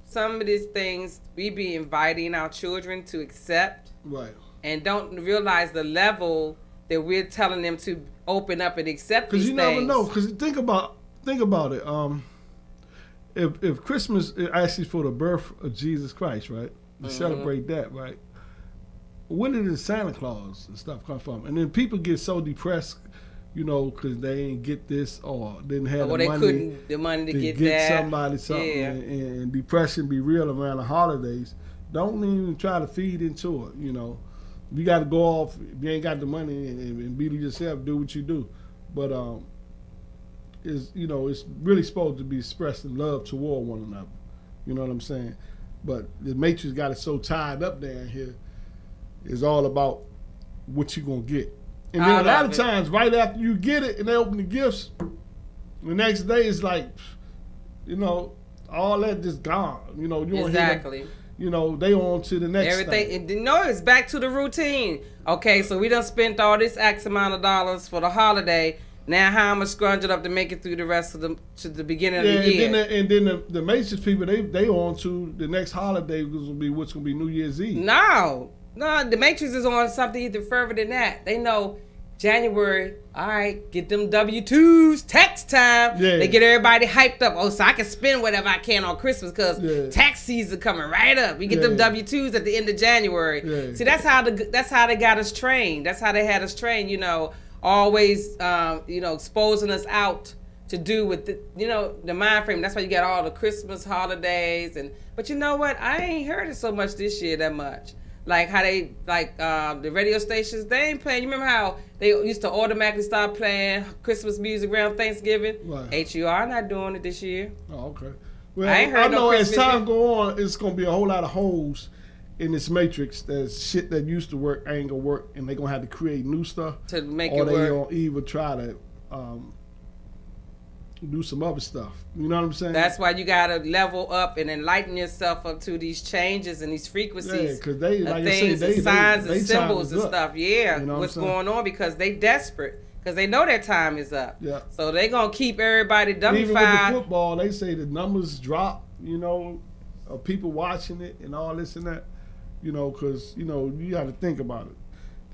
some of these things we be inviting our children to accept, right, and don't realize the level that we're telling them to open up and accept these things. Because you never know. Because think about it. If Christmas is actually for the birth of Jesus Christ, right? To celebrate that, right? Where did the Santa Claus and stuff come from? And then people get so depressed, because they ain't get this or didn't have the money to get that. Somebody something. Yeah. And depression be real around the holidays. Don't even try to feed into it, You got to go off. If you ain't got the money and be to yourself, do what you do. But it's really supposed to be expressing love toward one another. You know what I'm saying? But the Matrix got it so tied up down here. It's all about what you gonna get. And then a lot of times, right after you get it and they open the gifts, the next day it's like, all that just gone. You don't exactly. Hear them, they on to the next everything. thing. It's back to the routine. Okay, so we done spent all this X amount of dollars for the holiday. Now how I'm gonna scrunch it up to make it through the rest of to the beginning of the year. And then the Matrix people, they on to the next holiday, which will be what's gonna be New Year's Eve. No, the Matrix is on something even further than that. They know January, all right, get them W-2s, tax time. Yeah. They get everybody hyped up. Oh, so I can spend whatever I can on Christmas because tax season coming right up. We get them W-2s at the end of January. Yeah. See, that's how they got us trained. That's how they had us trained, always, exposing us out to do with the mind frame. That's why you got all the Christmas holidays. But you know what? I ain't heard it so much this year that much. Like how they, the radio stations, they ain't playing. You remember how they used to automatically start playing Christmas music around Thanksgiving? Right. HUR not doing it this year. Oh, okay. Well, I ain't heard no Christmas as time go on, it's going to be a whole lot of holes in this matrix. There's shit that used to work ain't going to work, and they're going to have to create new stuff. To make it work. Or they're going to even try to do some other stuff. You know what I'm saying? That's why you got to level up and enlighten yourself up to these changes and these frequencies. Yeah, because they, like things I say, signs and symbols and stuff. Yeah, what's going on because they desperate. Because they know their time is up. Yeah. So they going to keep everybody dumbified. Even with the football, they say the numbers drop, of people watching it and all this and that. Because, you got to think about it.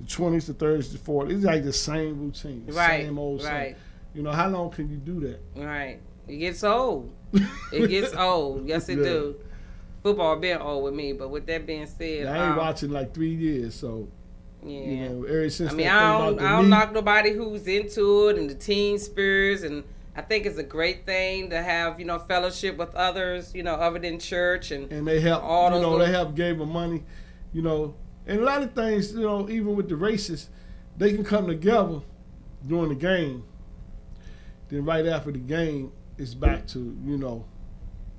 The 20s, the 30s, the 40s, it's like the same routine. The same old same. How long can you do that? Right. It gets old. It gets old. Yes, it do. Football been old with me, but with that being said, I ain't watching like 3 years, so ever since I don't knock nobody who's into it and the teen spirits, and I think it's a great thing to have fellowship with others, other than church and they help. All those they help gave them money, and a lot of things, even with the racists, they can come together during the game. Then right after the game, it's back to, you know,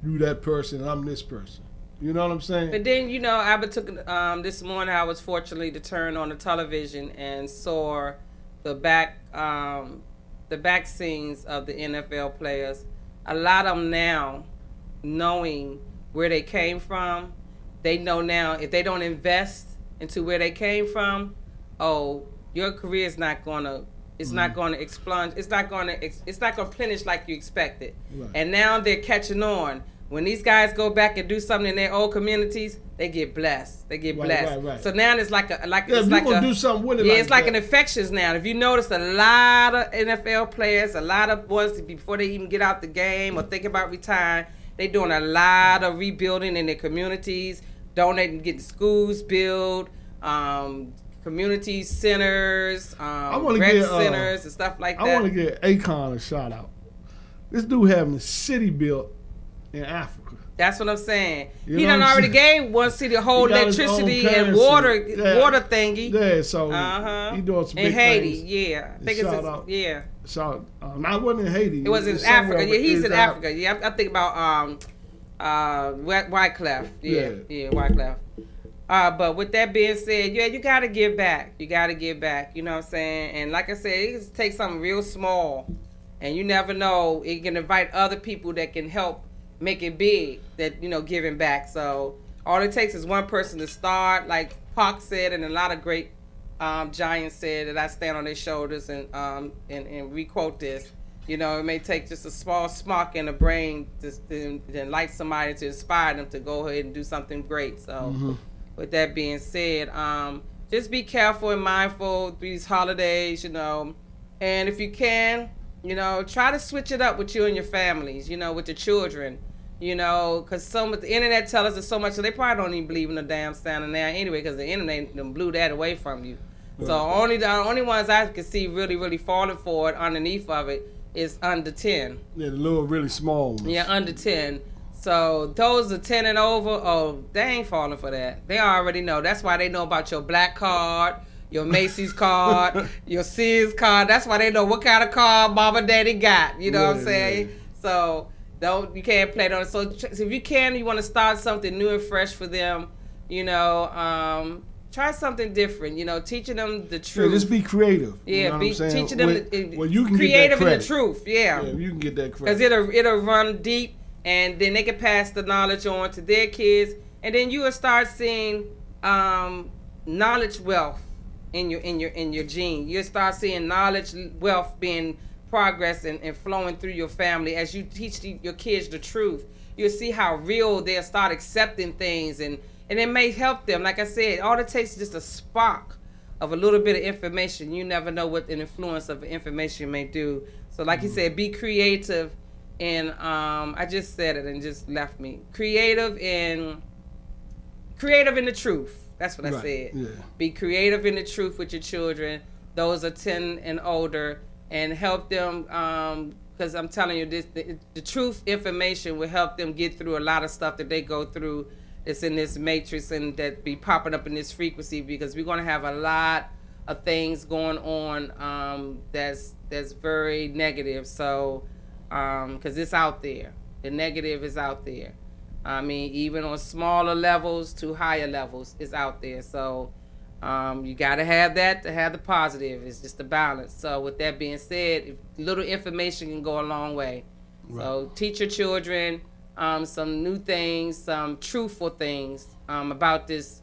you that person and I'm this person. You know what I'm saying? But then, you know, I took this morning. I was fortunately to turn on the television and saw the back scenes of the NFL players. A lot of them now, knowing where they came from, they know now if they don't invest into where they came from, oh, your career is not gonna. It's not going to explode. It's not going to finish like you expected. Right. And now they're catching on. When these guys go back and do something in their old communities, they get blessed. They get blessed. Right. So now it's like do something with it. Yeah, it's like an infectious now. If you notice, a lot of NFL players, a lot of ones before they even get out the game or think about retiring, they doing a lot of rebuilding in their communities, donating, getting schools built. Community centers, rec centers, and stuff like that. I want to get Akon a shout out. This dude having a city built in Africa. That's what I'm saying. He done already gave one city a whole electricity and water thingy. Yeah, so he doing some big in Haiti. things. Yeah, I think So I wasn't in Haiti. It was in Africa. Yeah, he's in Africa. Yeah, I think about Wyclef. Yeah, Wyclef. But with that being said, yeah, you got to give back. You got to give back. You know what I'm saying? And like I said, it takes something real small. And you never know. It can invite other people that can help make it big, that, you know, giving back. So all it takes is one person to start. Like Pac said, and a lot of great giants said, that I stand on their shoulders and re-quote this. You know, it may take just a small spark in the brain to light somebody, to inspire them to go ahead and do something great. So with that being said, just be careful and mindful these holidays, you know. And if you can, you know, try to switch it up with you and your families, you know, with the children, you know, because the internet tells us so much, so they probably don't even believe in the damn Santa now anyway, because the internet done blew that away from you. Right. So the only ones I can see really, really falling for it underneath of it is under 10. Yeah, the little really small ones. Yeah, under 10. So those are 10 and over, oh, they ain't falling for that. They already know. That's why they know about your black card, your Macy's card, your Sears card. That's why they know what kind of card mama and daddy got. You know what I'm saying? Yeah. So you can't play it on it. So if you can, you want to start something new and fresh for them, you know, try something different, you know, teaching them the truth. Yeah, just be creative. Yeah, you know teaching them you can creative get that in the truth. Yeah, you can get that credit. Because it'll run deep, and then they can pass the knowledge on to their kids, and then you will start seeing knowledge wealth in your gene. You'll start seeing knowledge wealth being progress and flowing through your family as you teach your kids the truth. You'll see how real they'll start accepting things, and it may help them. Like I said, all it takes is just a spark of a little bit of information. You never know what an influence of information may do. So like you said, be creative. And I just said it and just left me. Creative in the truth. That's what I said. Yeah. Be creative in the truth with your children. Those are 10 and older, and help them, because I'm telling you, the truth information will help them get through a lot of stuff that they go through. It's in this matrix and that be popping up in this frequency, because we're going to have a lot of things going on that's very negative. So, because it's out there. The negative is out there. I mean, even on smaller levels to higher levels, it's out there. So, you got to have that to have the positive. It's just a balance. So, with that being said, little information can go a long way. Right. So, teach your children some new things, some truthful things about this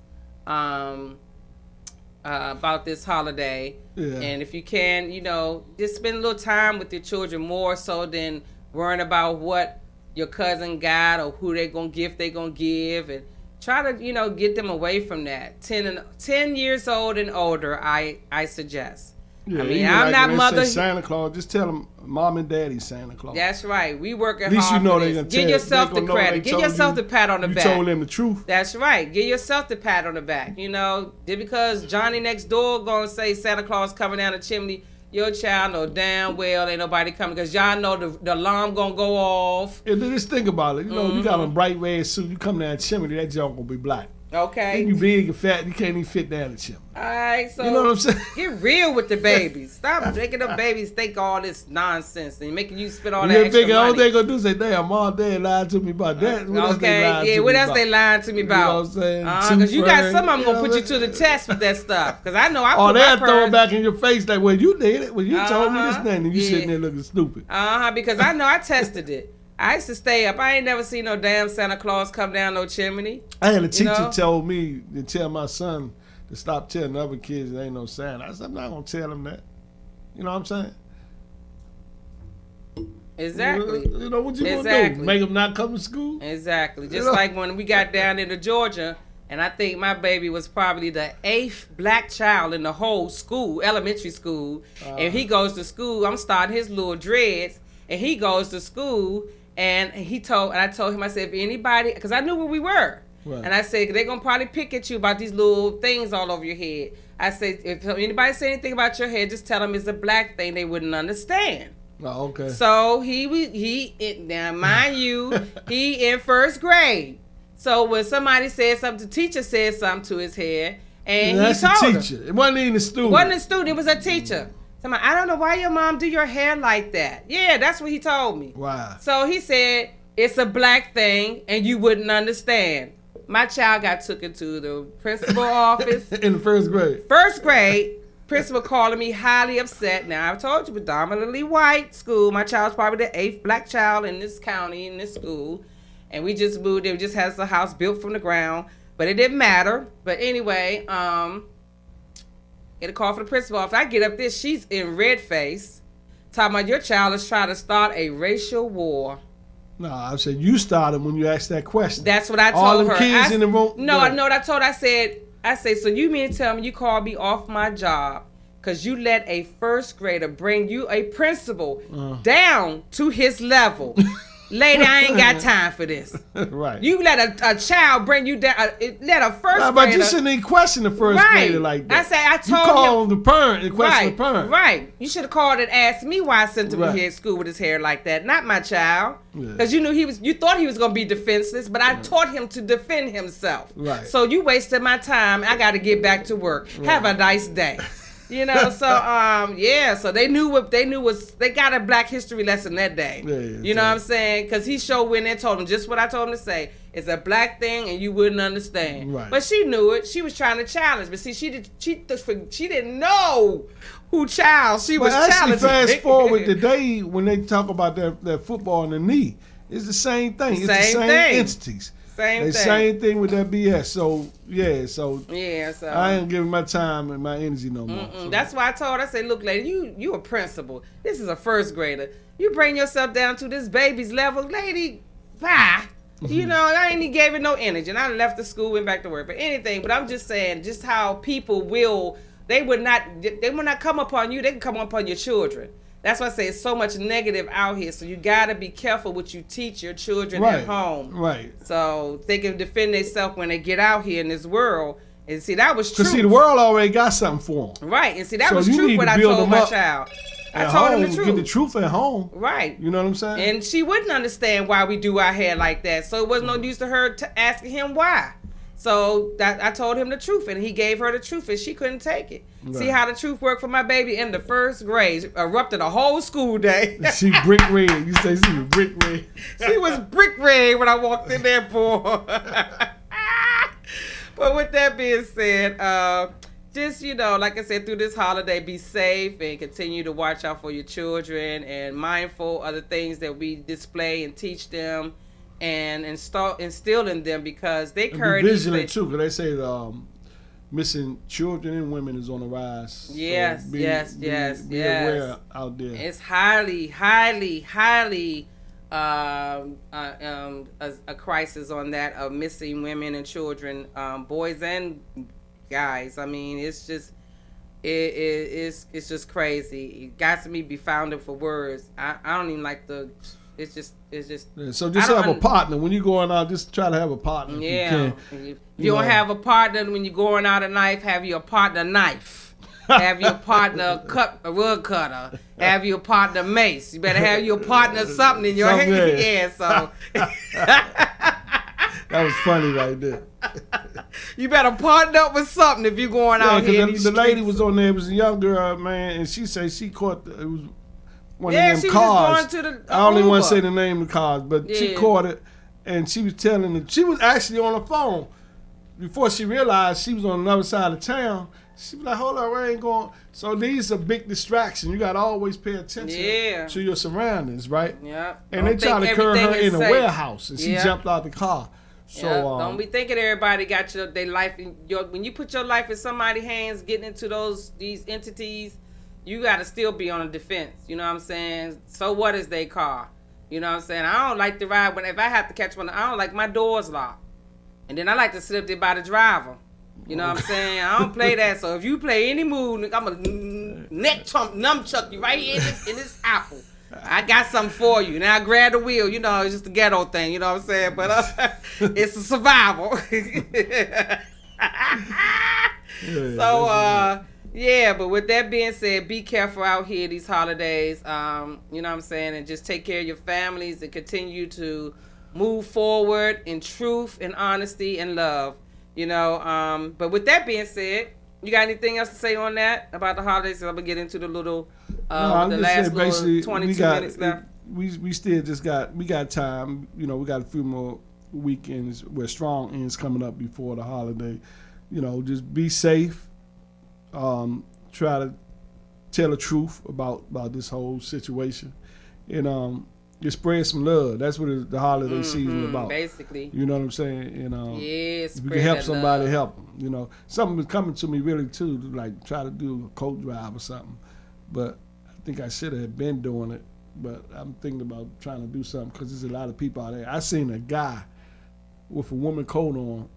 holiday. Yeah. And if you can, you know, just spend a little time with your children more so than worrying about what your cousin got or who they're going to give, and try to, you know, get them away from that. 10 years old and older, I suggest. Yeah, I mean, I'm not mother. Santa Claus, just tell them mom and daddy Santa Claus. That's right. We working hard. At least you know they're gonna give yourself the credit. Give yourself the pat on the back. You told them the truth. That's right. Give yourself the pat on the back. You know, just because Johnny next door gonna say Santa Claus coming down the chimney, your child know damn well ain't nobody coming, because y'all know the alarm gonna go off. And then just think about it. You know, you got a bright red suit. You come down the chimney, that junk gonna be black. Okay. Then you big and fat, you can't even fit down the chimney. All right, so You know what I'm saying? get real with the babies. Stop making the babies think all this nonsense and making you spend all You that didn't extra think all money. they gonna do is say, damn, mom, dad lied to me about that. What else they lied Okay, to what me else about? they lying to me about? You know what I'm saying? Because you got some of them You gonna know put what you to the I'm saying? test with that stuff. Because I know I Oh, put they'll my throw it purse. back in your face like, well, you did it. Well, you told me this Uh-huh. thing, and you Yeah. sitting there looking stupid. Because I know I tested it. I used to stay up. I ain't never seen no damn Santa Claus come down no chimney. I had a teacher know? told me to tell my son to stop telling other kids there ain't no Santa. I said, I'm not gonna tell him that. You know what I'm saying? Exactly. You know what you gonna Exactly. do? Make him not come to school? Exactly. Just know? like when we got down into Georgia, and I think my baby was probably the 8th black child in the whole school, elementary school. And he goes to school. I'm starting his little dreads, and he goes to school. And I told him, I said, if anybody, because I knew where we were. Right. And I said, they're going to probably pick at you about these little things all over your head. I said, if anybody say anything about your head, just tell them it's a black thing. They wouldn't understand. Oh, okay. So now mind you, he in first grade. So when somebody said something, the teacher said something to his head, and That's he told the him. teacher. It wasn't even the student. It wasn't a student, it was a teacher. Somebody, I don't know why your mom do your hair like that. Yeah, that's what he told me. Wow. So he said, it's a black thing, and you wouldn't understand. My child got took into the principal office. In the first grade. First grade, principal calling me highly upset. Now, I've told you, predominantly white school. My child's probably the 8th black child in this county, in this school. And we just moved there. We just had a house built from the ground. But it didn't matter. But anyway, get a call from the principal office. I get up there. She's in red face. Talking about your child is trying to start a racial war. No, I said you started when you asked that question. That's what I told All them her. kids in the room. No, Yeah. I know what I told her. I said, so you mean to tell me you called me off my job because you let a first grader bring you a principal down to his level? Lady, I ain't got time for this. Right. You let a child bring you down. Let a first Nah, grader. but you shouldn't even question the first Right. grader like that. I said, I You told call him. the parent and question Right, the parent. right. You should have called and asked me why I sent him Right. here at school with his hair like that, not my child. Yeah. Because you thought he was gonna be defenseless, but I taught him to defend himself. Right. So you wasted my time. I got to get back to work. Have a nice day. You know. So yeah. So they knew what they knew was they got a Black History lesson that day. Yeah, you know what I'm saying? Because he showed went in and told him just what I told him to say. It's a black thing, and you wouldn't understand. Right. But she knew it. She was trying to challenge. But see, she didn't know who child she was But actually, challenging. fast forward today when they talk about that football in the knee, it's the same thing. It's the Same same thing. entities. Same The thing. same thing with that BS. So yeah, so Yeah. So I ain't giving my time and my energy no more. So. That's why I told her, I said, look, lady, you a principal. This is a first grader. You bring yourself down to this baby's level, lady, bye. You know, I ain't even gave it no energy. And I left the school, went back to work. But anything, but I'm just saying, just how people they would not come upon you, they can come upon your children. That's why I say it's so much negative out here. So you gotta be careful what you teach your children at home. Right. So they can defend themselves when they get out here in this world. And see, that was true. Because see, the world already got something for them. Right, and see that So was you true need what to I build told them my up child. I At told home, him the truth. get the truth at home. Right. You know what I'm saying? And she wouldn't understand why we do our hair like that. So it wasn't no use to her asking him why. So I told him the truth, and he gave her the truth, and she couldn't take it. Right. See how the truth worked for my baby in the first grade. Erupted a whole school day. She brick red. You say she was brick red. She was brick red when I walked in there, boy. But with that being said, just, like I said, through this holiday, be safe and continue to watch out for your children and mindful of the things that we display and teach them and instill in them, because they And carry be these vigilant things. too, because they say missing children and women is on the rise. So Yes, yes. Be aware out there. It's highly, highly, highly a crisis on that of missing women and children, boys and guys. I mean, it's just it's just crazy. It got to me be founded for words. I don't even like the. It's just. Yeah, so just have a partner when you're going out. Just try to have a partner. If Yeah. you can. If you don't have a partner when you're going out at knife, have your partner knife. Have your partner a rug cutter. Have your partner mace. You better have your partner something in your Something, hand. Yeah, so That was funny right there. You better partner up with something if you're going out here. The lady was on there. It was a young girl, man, and she said she caught it was one Yeah, of them she was cars. just going to the I only want to Uber. say the name of the cars, but she Yeah. caught it, and she was telling it. She was actually on the phone before she realized she was on another side of town. She was like, "Hold on, I ain't going." So these are big distractions. You got to always pay attention to your surroundings, right? Yep. And Don't they tried to think curve her everything in is a safe. warehouse, and she Yep. jumped out the car. So Yep. Don't be thinking everybody got their life in your. When you put your life in somebody's hands, getting into these entities, you got to still be on the defense. You know what I'm saying? So what is their car? You know what I'm saying? I don't like to ride if I have to catch one. I don't like my doors locked, and then I like to sit up there by the driver. You know what I'm saying? I don't play that. So if you play any move, I'm a nunchuck you right here in this apple. I got something for you. Now I grab the wheel. You know, it's just a ghetto thing. You know what I'm saying? But it's a survival. Yeah, but with that being said, be careful out here these holidays. You know what I'm saying? And just take care of your families and continue to move forward in truth and honesty and love. You know, but with that being said, you got anything else to say on that about the holidays? I'm gonna get into the little, the last little 22 minutes left. We still just got time. You know, we got a few more weekends where strong ends coming up before the holiday. You know, just be safe. Try to tell the truth about this whole situation, and just spread some love. That's what the holiday season about. Basically, you know what I'm saying. And if you can spread help that somebody, love. help them. You know, something was coming to me really too, to like try to do a coat drive or something. But I think I should have been doing it. But I'm thinking about trying to do something because there's a lot of people out there. I seen a guy with a woman coat on.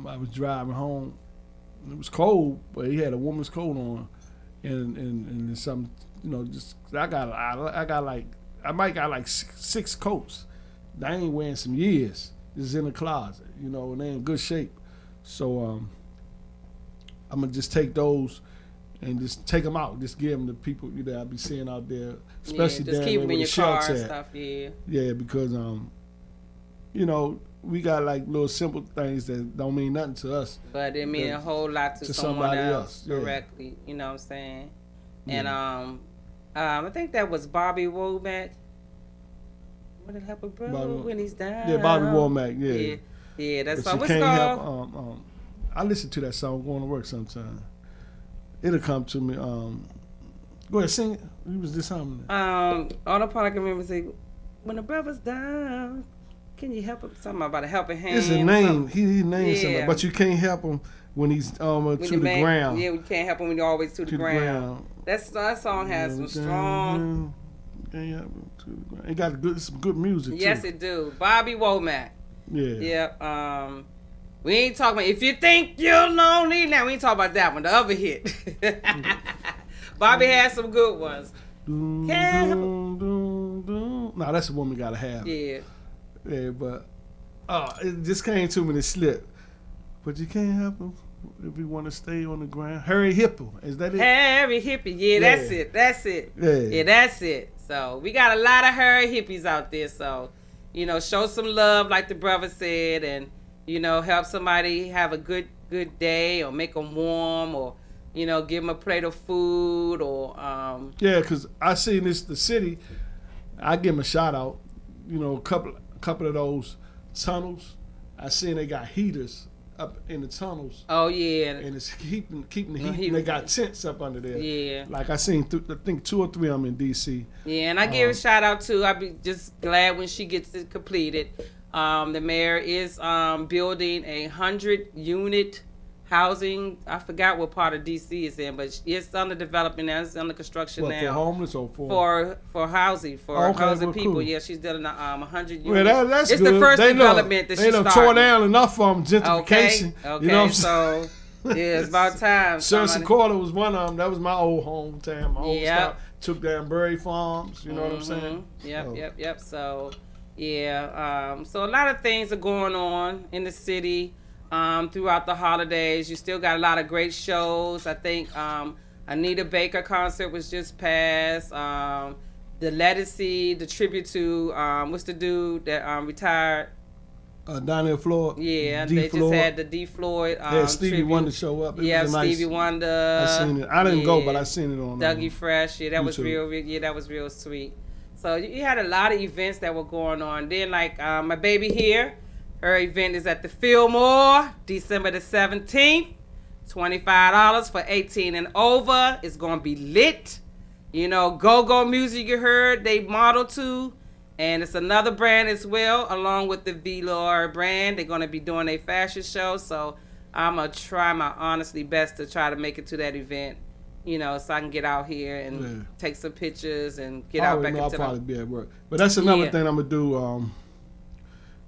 I was driving home. It was cold, but he had a woman's coat on, and some, you know, just I might got like six coats. I ain't wearing some years. It's in the closet, you know, and they in good shape. So I'm gonna just take those and just take them out. Just give them to people that I be seeing out there, especially just down keep there them in with your the car shelts and at. stuff. Yeah, because you know, we got like little simple things that don't mean nothing to us, but it mean a whole lot to someone somebody else yeah. directly. You know what I'm saying? And I think that was Bobby Womack. What did help a brother when he's down? Yeah, Bobby Womack. Yeah. That But song. you What's can't called? help. I listen to that song going to work sometime. It'll come to me. Go ahead, sing it. We was just humming it. All the part I can remember is like, when the brother's down, can you help him? Something about a helping hand. It's a name. He named something, but you can't help him when he's to the ground. Yeah, you can't help him when you're always to the ground. That song has some strong. Can't help him to the ground. It got some good music too. Yes, it do. Bobby Womack. Yeah. Yep. We ain't talking about if you think you're lonely. Now we ain't talking about that one. The other hit. Bobby had some good ones. Nah, that's a woman gotta have. Yeah. Yeah, but it just came to me to slip. But you can't help him if you want to stay on the ground. Harry Hippo, is that it? Harry Hippie, yeah, that's it. Yeah, that's it. So we got a lot of Harry Hippies out there. So, you know, show some love, like the brother said, and you know, help somebody have a good day, or make them warm, or you know, give them a plate of food, or Yeah, because I seen the city. I give them a shout out. You know, a couple of those tunnels. I seen they got heaters up in the tunnels. Oh yeah, and it's keeping the heat. And they got tents up under there. Yeah, like I seen. I think 2 or 3 of them in DC. Yeah, and I give a shout out too. I be just glad when she gets it completed. The mayor is building 100-unit housing. I forgot what part of DC it's in, but it's under development now. It's under construction now. For homeless or for housing, housing people. Cool. Yeah, she's doing 100 units. Well, that's it's good. the first development that she started. They tore down enough from gentrification. Okay. You know what I'm saying? So yeah, it's about time. Sunset Quarter was one of them. That was my old hometown. My old stop. Took down Berry Farms. You know what I'm saying? Yep. So yeah, so a lot of things are going on in the city. Throughout the holidays, you still got a lot of great shows. I think Anita Baker concert was just passed. The Legacy, the tribute to what's the dude that retired? Down in Florida. Yeah, D. they Floyd. just had the D. Floyd. They had Stevie tribute. Wonder show up. It Yeah, was a nice, Stevie Wonder. I seen it. I didn't go, but I seen it on Dougie Fresh. Yeah, that was YouTube. real. That was real sweet. So you had a lot of events that were going on. Then like my baby here, her event is at the Fillmore, December the 17th. $25 for 18 and over. It's gonna be lit. You know, go-go music you heard they model to. And it's another brand as well, along with the Velour brand. They're going to be doing a fashion show. So I'm going to try my honestly best to try to make it to that event, you know, so I can get out here and take some pictures and get out back into I'll probably be at work. But that's another thing I'm going to do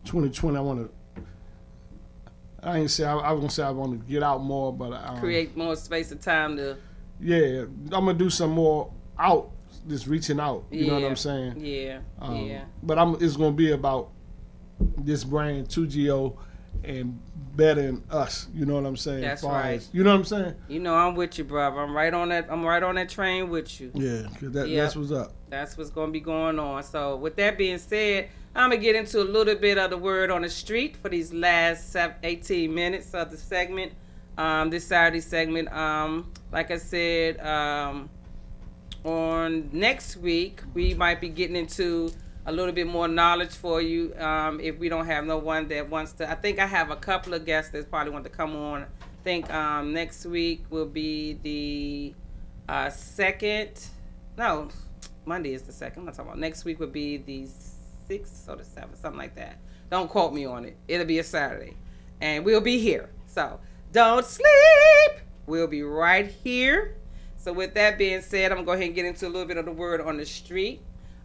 2020. I want to, I was going to say I want to get out more, but create more space and time to. Yeah, I'm going to do some more out. Just reaching out, you know what I'm saying? Yeah, But it's gonna be about this brand 2GO and bettering us. You know what I'm saying? That's right. As, you know what I'm saying? You know I'm with you, brother. I'm right on that train with you. Yeah, cause that's what's up. That's what's gonna be going on. So with that being said, I'm gonna get into a little bit of the word on the street for these last 18 minutes of the segment. This Saturday segment. Like I said. On next week, we might be getting into a little bit more knowledge for you. If we don't have no one that wants to, I think I have a couple of guests that probably want to come on. I think next week will be the Monday is the second. I'm not talking about. Next week would be the 6th or the 7th, something like that. Don't quote me on it. It'll be a Saturday, and we'll be here. So don't sleep. We'll be right here. So with that being said, I'm going to go ahead and get into a little bit of the word on the street.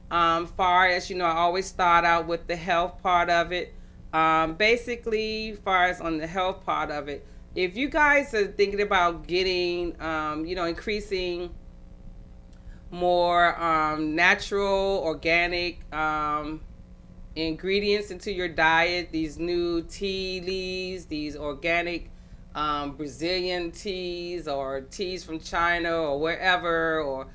Far as, you know, I always start out with the health part of it. Basically, far as on the health part of it, if you guys are thinking about getting, increasing more natural, organic ingredients into your diet, these new tea leaves, these organic Brazilian teas or teas from China or wherever, or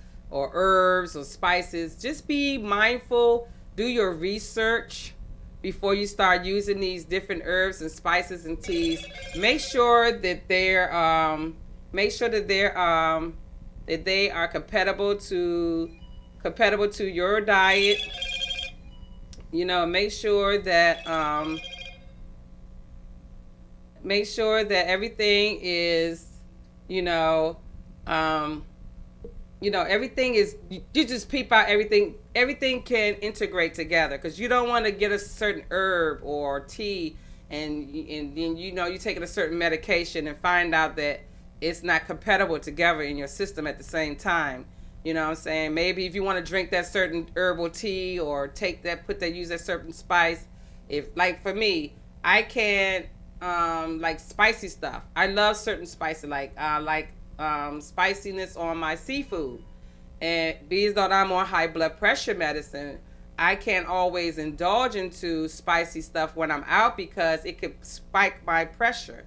herbs or spices, just be mindful. Do your research before you start using these different herbs and spices and teas. Make sure that they are compatible to your diet. You know, make sure that everything is, everything is, you just peep out everything can integrate together, because you don't want to get a certain herb or tea and then you're taking a certain medication and find out that it's not compatible together in your system at the same time. You know what I'm saying? Maybe if you want to drink that certain herbal tea or use that certain spice, if, like for me, I can't like spicy stuff. I love certain spices, like spiciness on my seafood. And because though I'm on high blood pressure medicine, I can't always indulge into spicy stuff when I'm out because it could spike my pressure.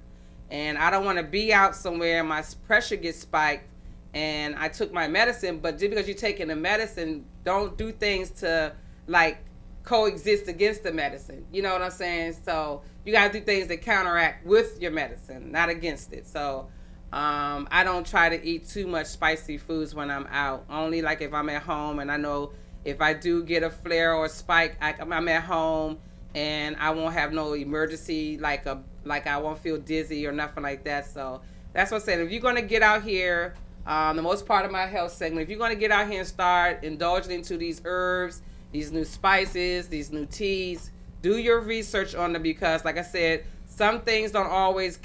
And I don't want to be out somewhere and my pressure gets spiked and I took my medicine. But just because you're taking the medicine, don't do things to like coexist against the medicine. You know what I'm saying? So you got to do things that counteract with your medicine, not against it. So I don't try to eat too much spicy foods when I'm out. Only like if I'm at home and I know if I do get a flare or a spike, I'm at home and I won't have no emergency, like I won't feel dizzy or nothing like that. So that's what I'm saying. If you're going to get out here, the most part of my health segment, if you're going to get out here and start indulging into these herbs, these new spices, these new teas, do your research on them, because like I said, some things don't always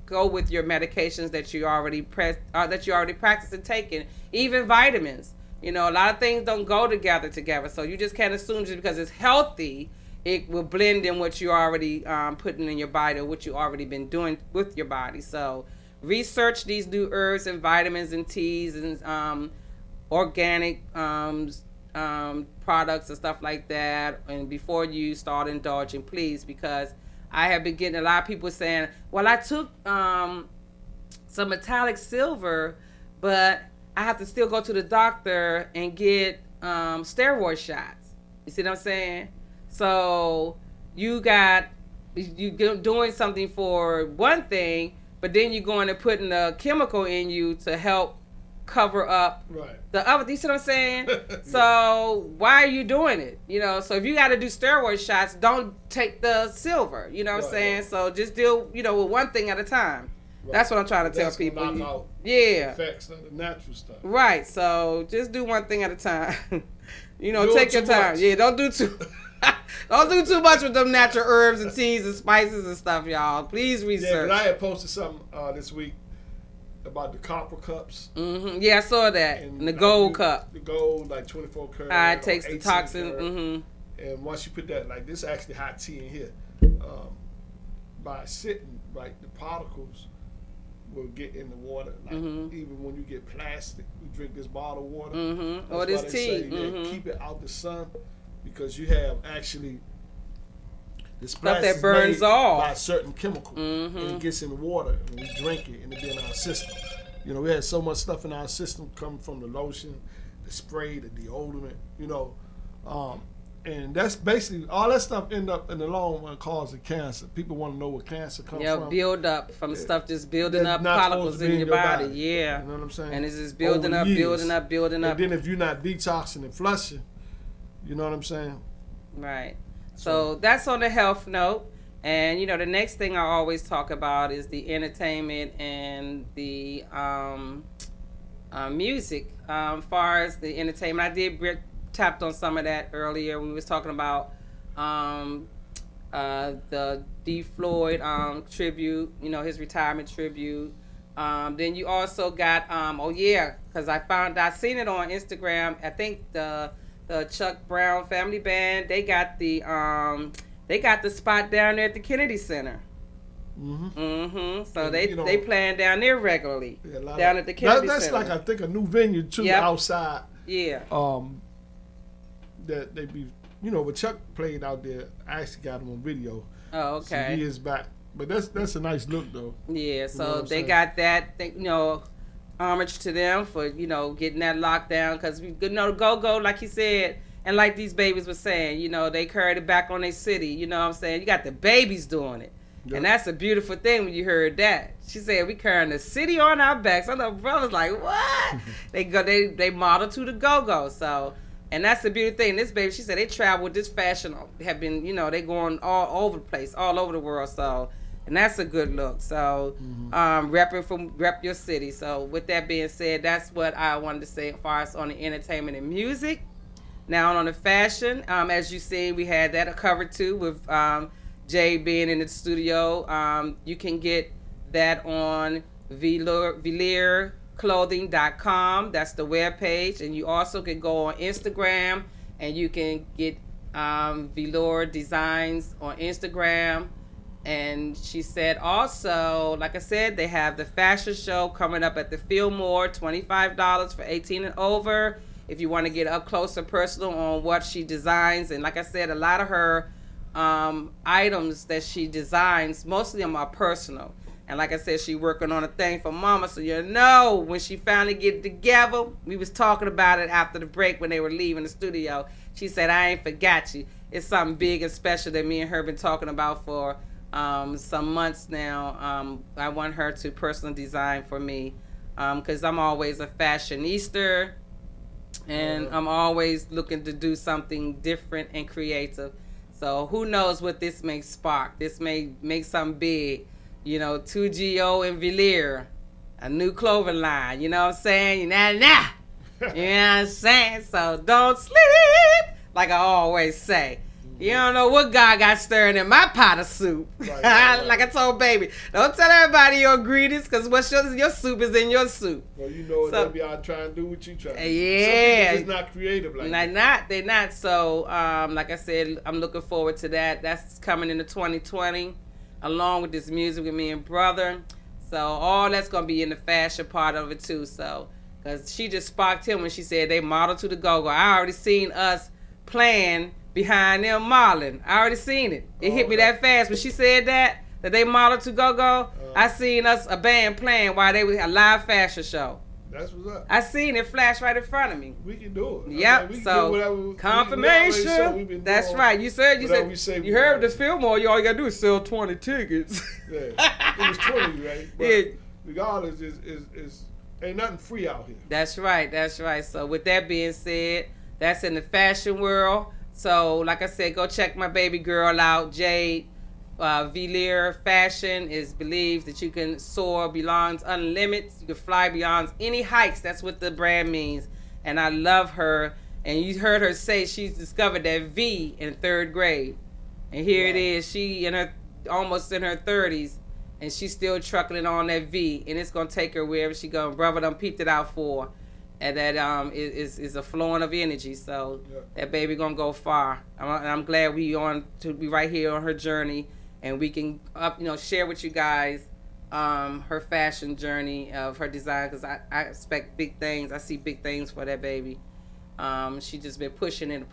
go with your medications that you already practice and taking, even vitamins. You know, a lot of things don't go together. So you just can't assume just because it's healthy, it will blend in what you already putting in your body or what you already been doing with your body. So research these new herbs and vitamins and teas and organic products and stuff like that. And before you start indulging, please, because I have been getting a lot of people saying, well, I took some metallic silver, but I have to still go to the doctor and get steroid shots. You see what I'm saying? So you got doing something for one thing, but then you're going and putting a chemical in you to help cover up the other. You see what I'm saying? So why are you doing it? You know, so if you got to do steroid shots, don't take the silver. You know what I'm saying? So just deal, you know, with one thing at a time. That's what I'm trying to tell people. The effects of the natural stuff. Right. So just do one thing at a time. You know, take your time. Much. Yeah, don't do too much with them natural herbs and teas and spices and stuff, y'all. Please research. Yeah, but I had posted something this week about the copper cups. Mm-hmm. Yeah, I saw that. And the gold cup. The gold, like 24 karat. It takes the toxin. Mm-hmm. And once you put that, like this is actually hot tea in here. By sitting, like the particles will get in the water. Like even when you get plastic, you drink this bottled water. Or this tea. Keep it out the sun because you have actually the stuff that burns off by a certain chemical, and it gets in the water, and we drink it, and it be in our system. You know, we had so much stuff in our system coming from the lotion, the spray, the deodorant. You know, and that's basically all that stuff end up in the long run causing cancer. People want to know where cancer comes from. Yeah, build up from stuff just building up particles in your body. Yeah, you know what I'm saying? And it's just building up, building up, building up. And then if you're not detoxing and flushing, you know what I'm saying? Right. So that's on the health note. And, you know, the next thing I always talk about is the entertainment and the music. As far as the entertainment, I did tapped on some of that earlier. We was talking about the D. Floyd tribute, you know, his retirement tribute. Then you also got, because I seen it on Instagram. I think the Chuck Brown Family Band, they got the spot down there at the Kennedy Center. So and, they playing down there regularly, down at the Kennedy Center. That's like, I think, a new venue too, outside. Yeah. That they be, you know, but Chuck played out there. I actually got him on video. Oh, okay. Some years back, but that's a nice look though. Yeah. So they got that, you know, homage to them for, you know, getting that lockdown, because we, you know, go like he said, and like these babies were saying, you know, they carried it back on their city. You know what I'm saying? You got the babies doing it. Yep. And that's a beautiful thing when you heard that. She said, we carrying the city on our backs. I know brothers like, what? they model to the go-go. So, and that's the beautiful thing. This baby, she said, they travel with this fashion, have been, you know, they going all over the place, all over the world. So, and that's a good look. So, rep your city. So, with that being said, that's what I wanted to say as far as on the entertainment and music. Now, on the fashion, as you see, we had that covered too with Jade being in the studio. You can get that on VelourClothing.com. That's the webpage. And you also can go on Instagram and you can get Velour Designs on Instagram. And she said also, like I said, they have the fashion show coming up at the Fillmore, $25 for 18 and over. If you want to get up close and personal on what she designs. And like I said, a lot of her items that she designs, most of them are personal. And like I said, she working on a thing for mama. So you know, when she finally get together, we was talking about it after the break when they were leaving the studio. She said, I ain't forgot you. It's something big and special that me and her been talking about for some months now. I want her to personally design for me because I'm always a fashionista. And I'm always looking to do something different and creative. So who knows what this may spark. This may make something big. You know, 2GO and Velour, a new clothing line. You know what I'm saying? You know what I'm saying? So don't sleep, like I always say. You don't know what God got stirring in my pot of soup. Right. Like I told baby, don't tell everybody your ingredients, because what's your soup is in your soup. Well, you know what they be out trying to do what you trying to do. Yeah. Some people just not creative like that. They're not. So, like I said, I'm looking forward to that. That's coming into 2020, along with this music with me and brother. So, all that's going to be in the fashion part of it, too. So, because she just sparked him when she said they model to the go-go. I already seen us playing behind them modeling. I already seen it. It hit me that fast. When she said that they modeled to go-go, I seen us, a band playing while they were a live fashion show. That's what's up. I seen it flash right in front of me. We can do it. Yep. We can So do whatever, confirmation. That's right. You said you heard the Fillmore. You all you gotta do is sell 20 tickets. Yeah. It was 20, right? But Yeah. regardless, is ain't nothing free out here. That's right. That's right. So with that being said, that's in the fashion world. So like I said, go check my baby girl out, Jade. Velir Fashion is believed that you can soar beyond unlimited. You can fly beyond any heights. That's what the brand means. And I love her. And you heard her say she's discovered that V in 3rd grade. And here it is. She almost in her 30s. And she's still trucking on that V. And it's going to take her wherever she goes. Brother done peeped it out for her. And that is a flowing of energy. So that baby going to go far. I'm glad we right here on her journey. And we can share with you guys her fashion journey of her design, because I expect big things. I see big things for that baby. She just been pushing it.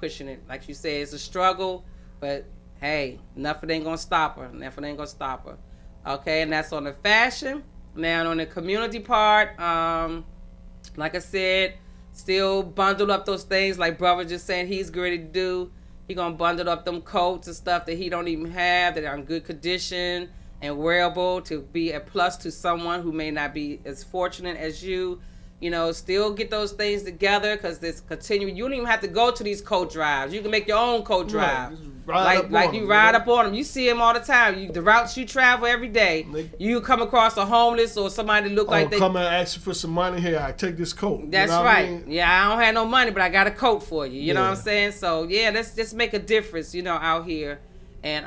Like you said, it's a struggle, but hey, nothing ain't gonna stop her. Okay, and that's on the fashion. Now on the community part, like I said, still bundle up those things like brother just saying he's ready to do. He gonna bundle up them coats and stuff that he don't even have, that are in good condition and wearable, to be a plus to someone who may not be as fortunate as you. Still get those things together, because this continue. You don't even have to go to these coat drives. You can make your own coat drive. Like you ride up on them. You see them all the time. The routes you travel every day, you come across a homeless or somebody that look like they come and ask you for some money. Here, I take this coat. That's right. I mean? Yeah, I don't have no money, but I got a coat for you. You know what I'm saying? So yeah, let's just make a difference, out here, and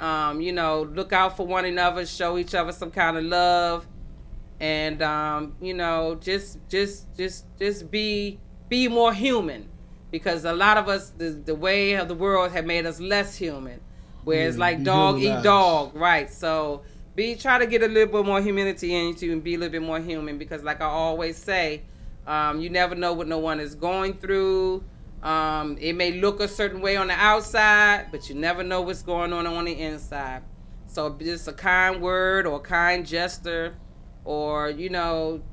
look out for one another, show each other some kind of love, and just be more human. Because a lot of us, the way of the world have made us less human, where it's like dog eat dog, right? So try to get a little bit more humanity into you and be a little bit more human, because like I always say, you never know what no one is going through. It may look a certain way on the outside, but you never know what's going on the inside. So just a kind word or a kind gesture, or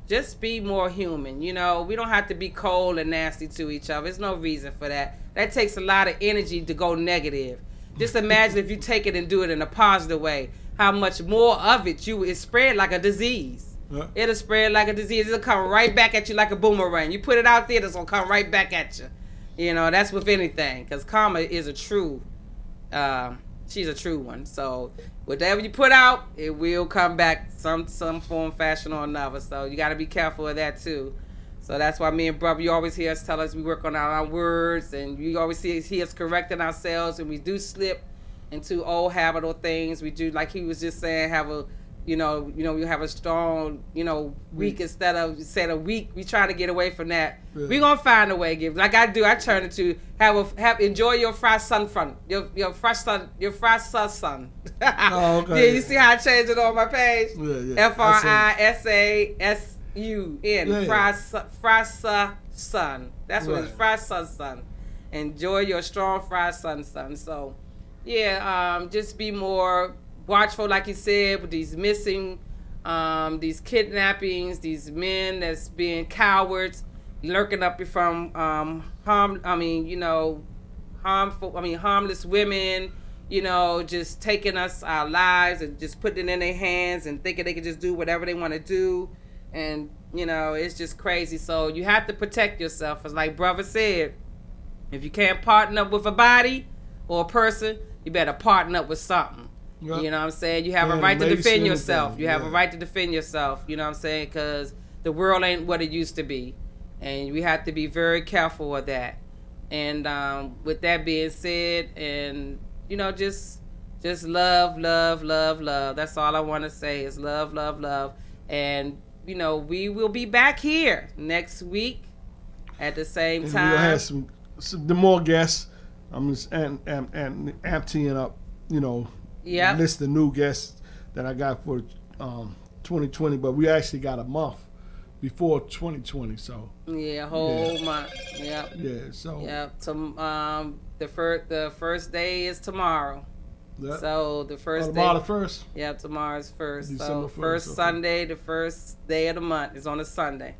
just be more human. We don't have to be cold and nasty to each other. There's no reason for that. That takes a lot of energy to go negative. Just imagine if you take it and do it in a positive way, how much more of it is spread like a disease. It'll spread like a disease. It'll come right back at you like a boomerang. You put it out there, it's gonna come right back at you. That's with anything, because karma is a true she's a true one. So whatever you put out, it will come back some form, fashion, or another. So you got to be careful of that too. So that's why me and brother, you always hear us tell us we work on our words, and you always hear us correcting ourselves, and we do slip into old habit or things. We do, like he was just saying, have a you have a strong, week instead of saying a week. We trying to get away from that. Yeah. We gonna find a way to give. Like I do, I turn it to enjoy your fried sun front, your fresh sun. Oh, okay. Yeah, you see how I changed it on my page? Yeah. FRISASUN. Fried sun. That's what it's, fried sun. Enjoy your strong fried sun. So, yeah, just be more watchful, like you said, with these missing, these kidnappings, these men that's being cowards, lurking up from harmless women, just taking our lives and just putting it in their hands and thinking they can just do whatever they want to do, and it's just crazy. So you have to protect yourself, as like brother said. If you can't partner up with a body or a person, you better partner up with something. Yep. You know what I'm saying? You have a right to defend yourself. You have a right to defend yourself. You know what I'm saying? Because the world ain't what it used to be. And we have to be very careful of that. And with that being said, and, just love. That's all I want to say is love. And, we will be back here next week at the same time. We'll have some more guests. I'm just amping up, list of new guests that I got for 2020, but we actually got a month before 2020, so a whole month. Yep. Yeah. So. Yep. The first day is tomorrow. Yep. So the first day. Tomorrow the first. Yep. Tomorrow's first. December so first Sunday, the first day of the month is on a Sunday.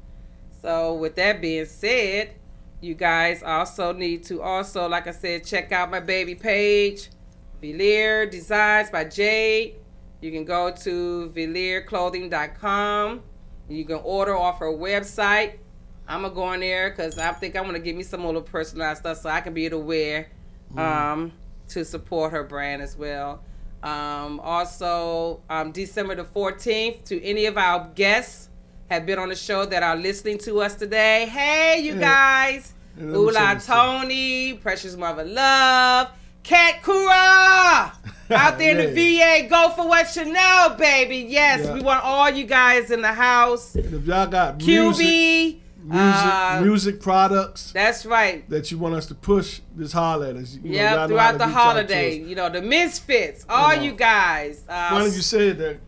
So with that being said, you guys also need to like I said, check out my baby page, Velir Designs by Jade. You can go to velirclothing.com. You can order off her website. I'm going to go in there because I think I want to get me some more personalized stuff so I can be able to wear to support her brand as well. Also, December the 14th, to any of our guests have been on the show that are listening to us today. Hey, you guys. Ula Tony, Precious Mother Love, Cat Kura out there in the VA. Go for what you know, baby. Yes, we want all you guys in the house. And if y'all got QB, music products. That's right. That you want us to push, just holler at us. Throughout the holiday. You know, the Misfits, all you guys. Why did you say that?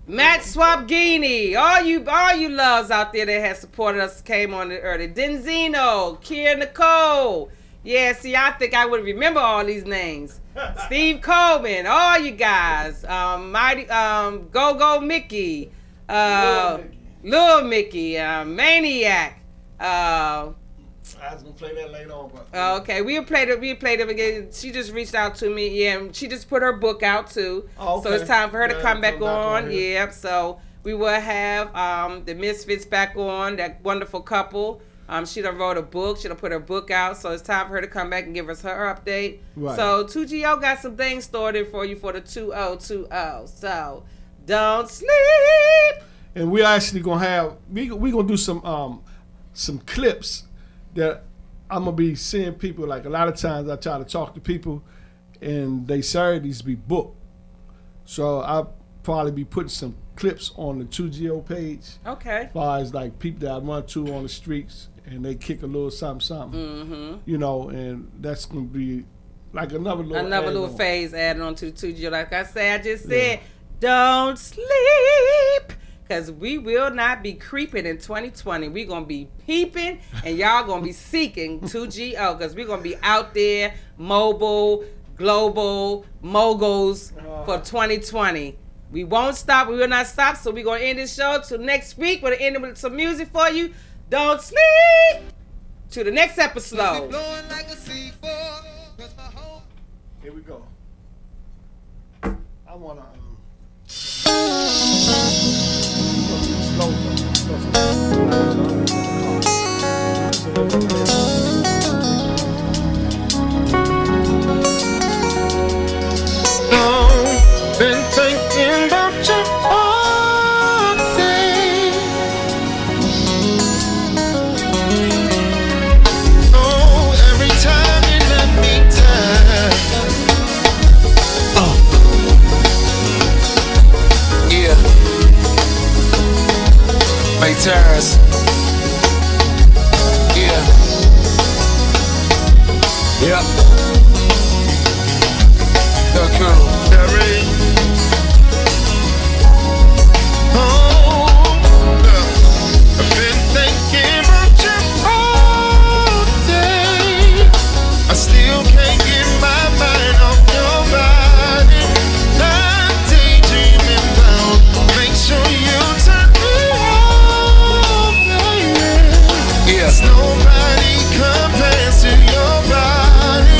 Matt Swabgini, all you loves out there that has supported us came on the early. Denzino, Kier Nicole. Yeah, see, I think I would remember all these names. Steve Coleman, all you guys. Mighty Go Mickey. Lil Mickey, Maniac. I was gonna play that later on, but okay, we played it again. She just reached out to me. Yeah, she just put her book out too. Oh, okay. So it's time for her to come back on. Yep. So we will have the Misfits back on, that wonderful couple. She done wrote a book. She done put her book out. So it's time for her to come back and give us her update. Right. So 2GO got some things stored in for you for the 2020. So don't sleep. And we actually gonna have we gonna do some clips that I'm gonna be seeing people. Like a lot of times I try to talk to people and they Saturdays be booked. So I'll probably be putting some clips on the 2GO page. Okay. As far as like people that I run to on the streets and they kick a little something. Mm-hmm. You know, and that's gonna be like another little phase added on to the 2GO. Like I said, don't sleep. Because we will not be creeping in 2020. We're going to be peeping, and y'all going to be seeking 2GO, because we're going to be out there, mobile, global, moguls for 2020. We won't stop. We will not stop, so we're going to end this show till next week. We're going to end it with some music for you. Don't sleep. To the next episode. Here we go. I want to... Been thinking about you all day. Oh, every time you let me down. Yeah. Make tires. Yeah. Yep. The girl. I've been thinking about you all day. I still can't get my mind off your body. Not daydreaming about. Make sure you turn me on, baby. Yes, nobody compares to your body.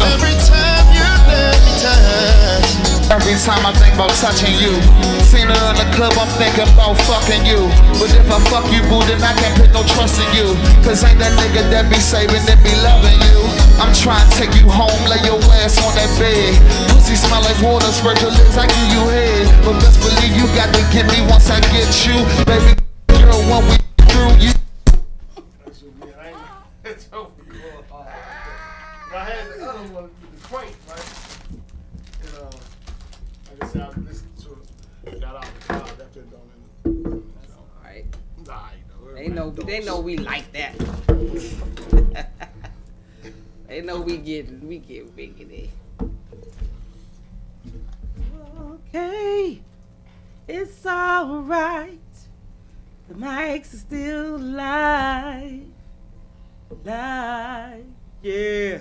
Every time you let me touch. Every time I think about touching you. Seen her in the club, I'm thinking about fucking you. But if I fuck you, boo, then I can't put no trust in you. Cause ain't that nigga that be saving that be loving you. I'm trying to take you home, lay your ass on that bed. Pussy smell like water, spread your lips, I give you head. But best believe you got to get me once I get you. Baby girl, when we through you. I had the other one with the crank, right? And like I said, I listened to it, got out of the car, that been done in the alright. They know we like that. They know we get wiggity. Okay, it's alright. The mics are still live. Yeah.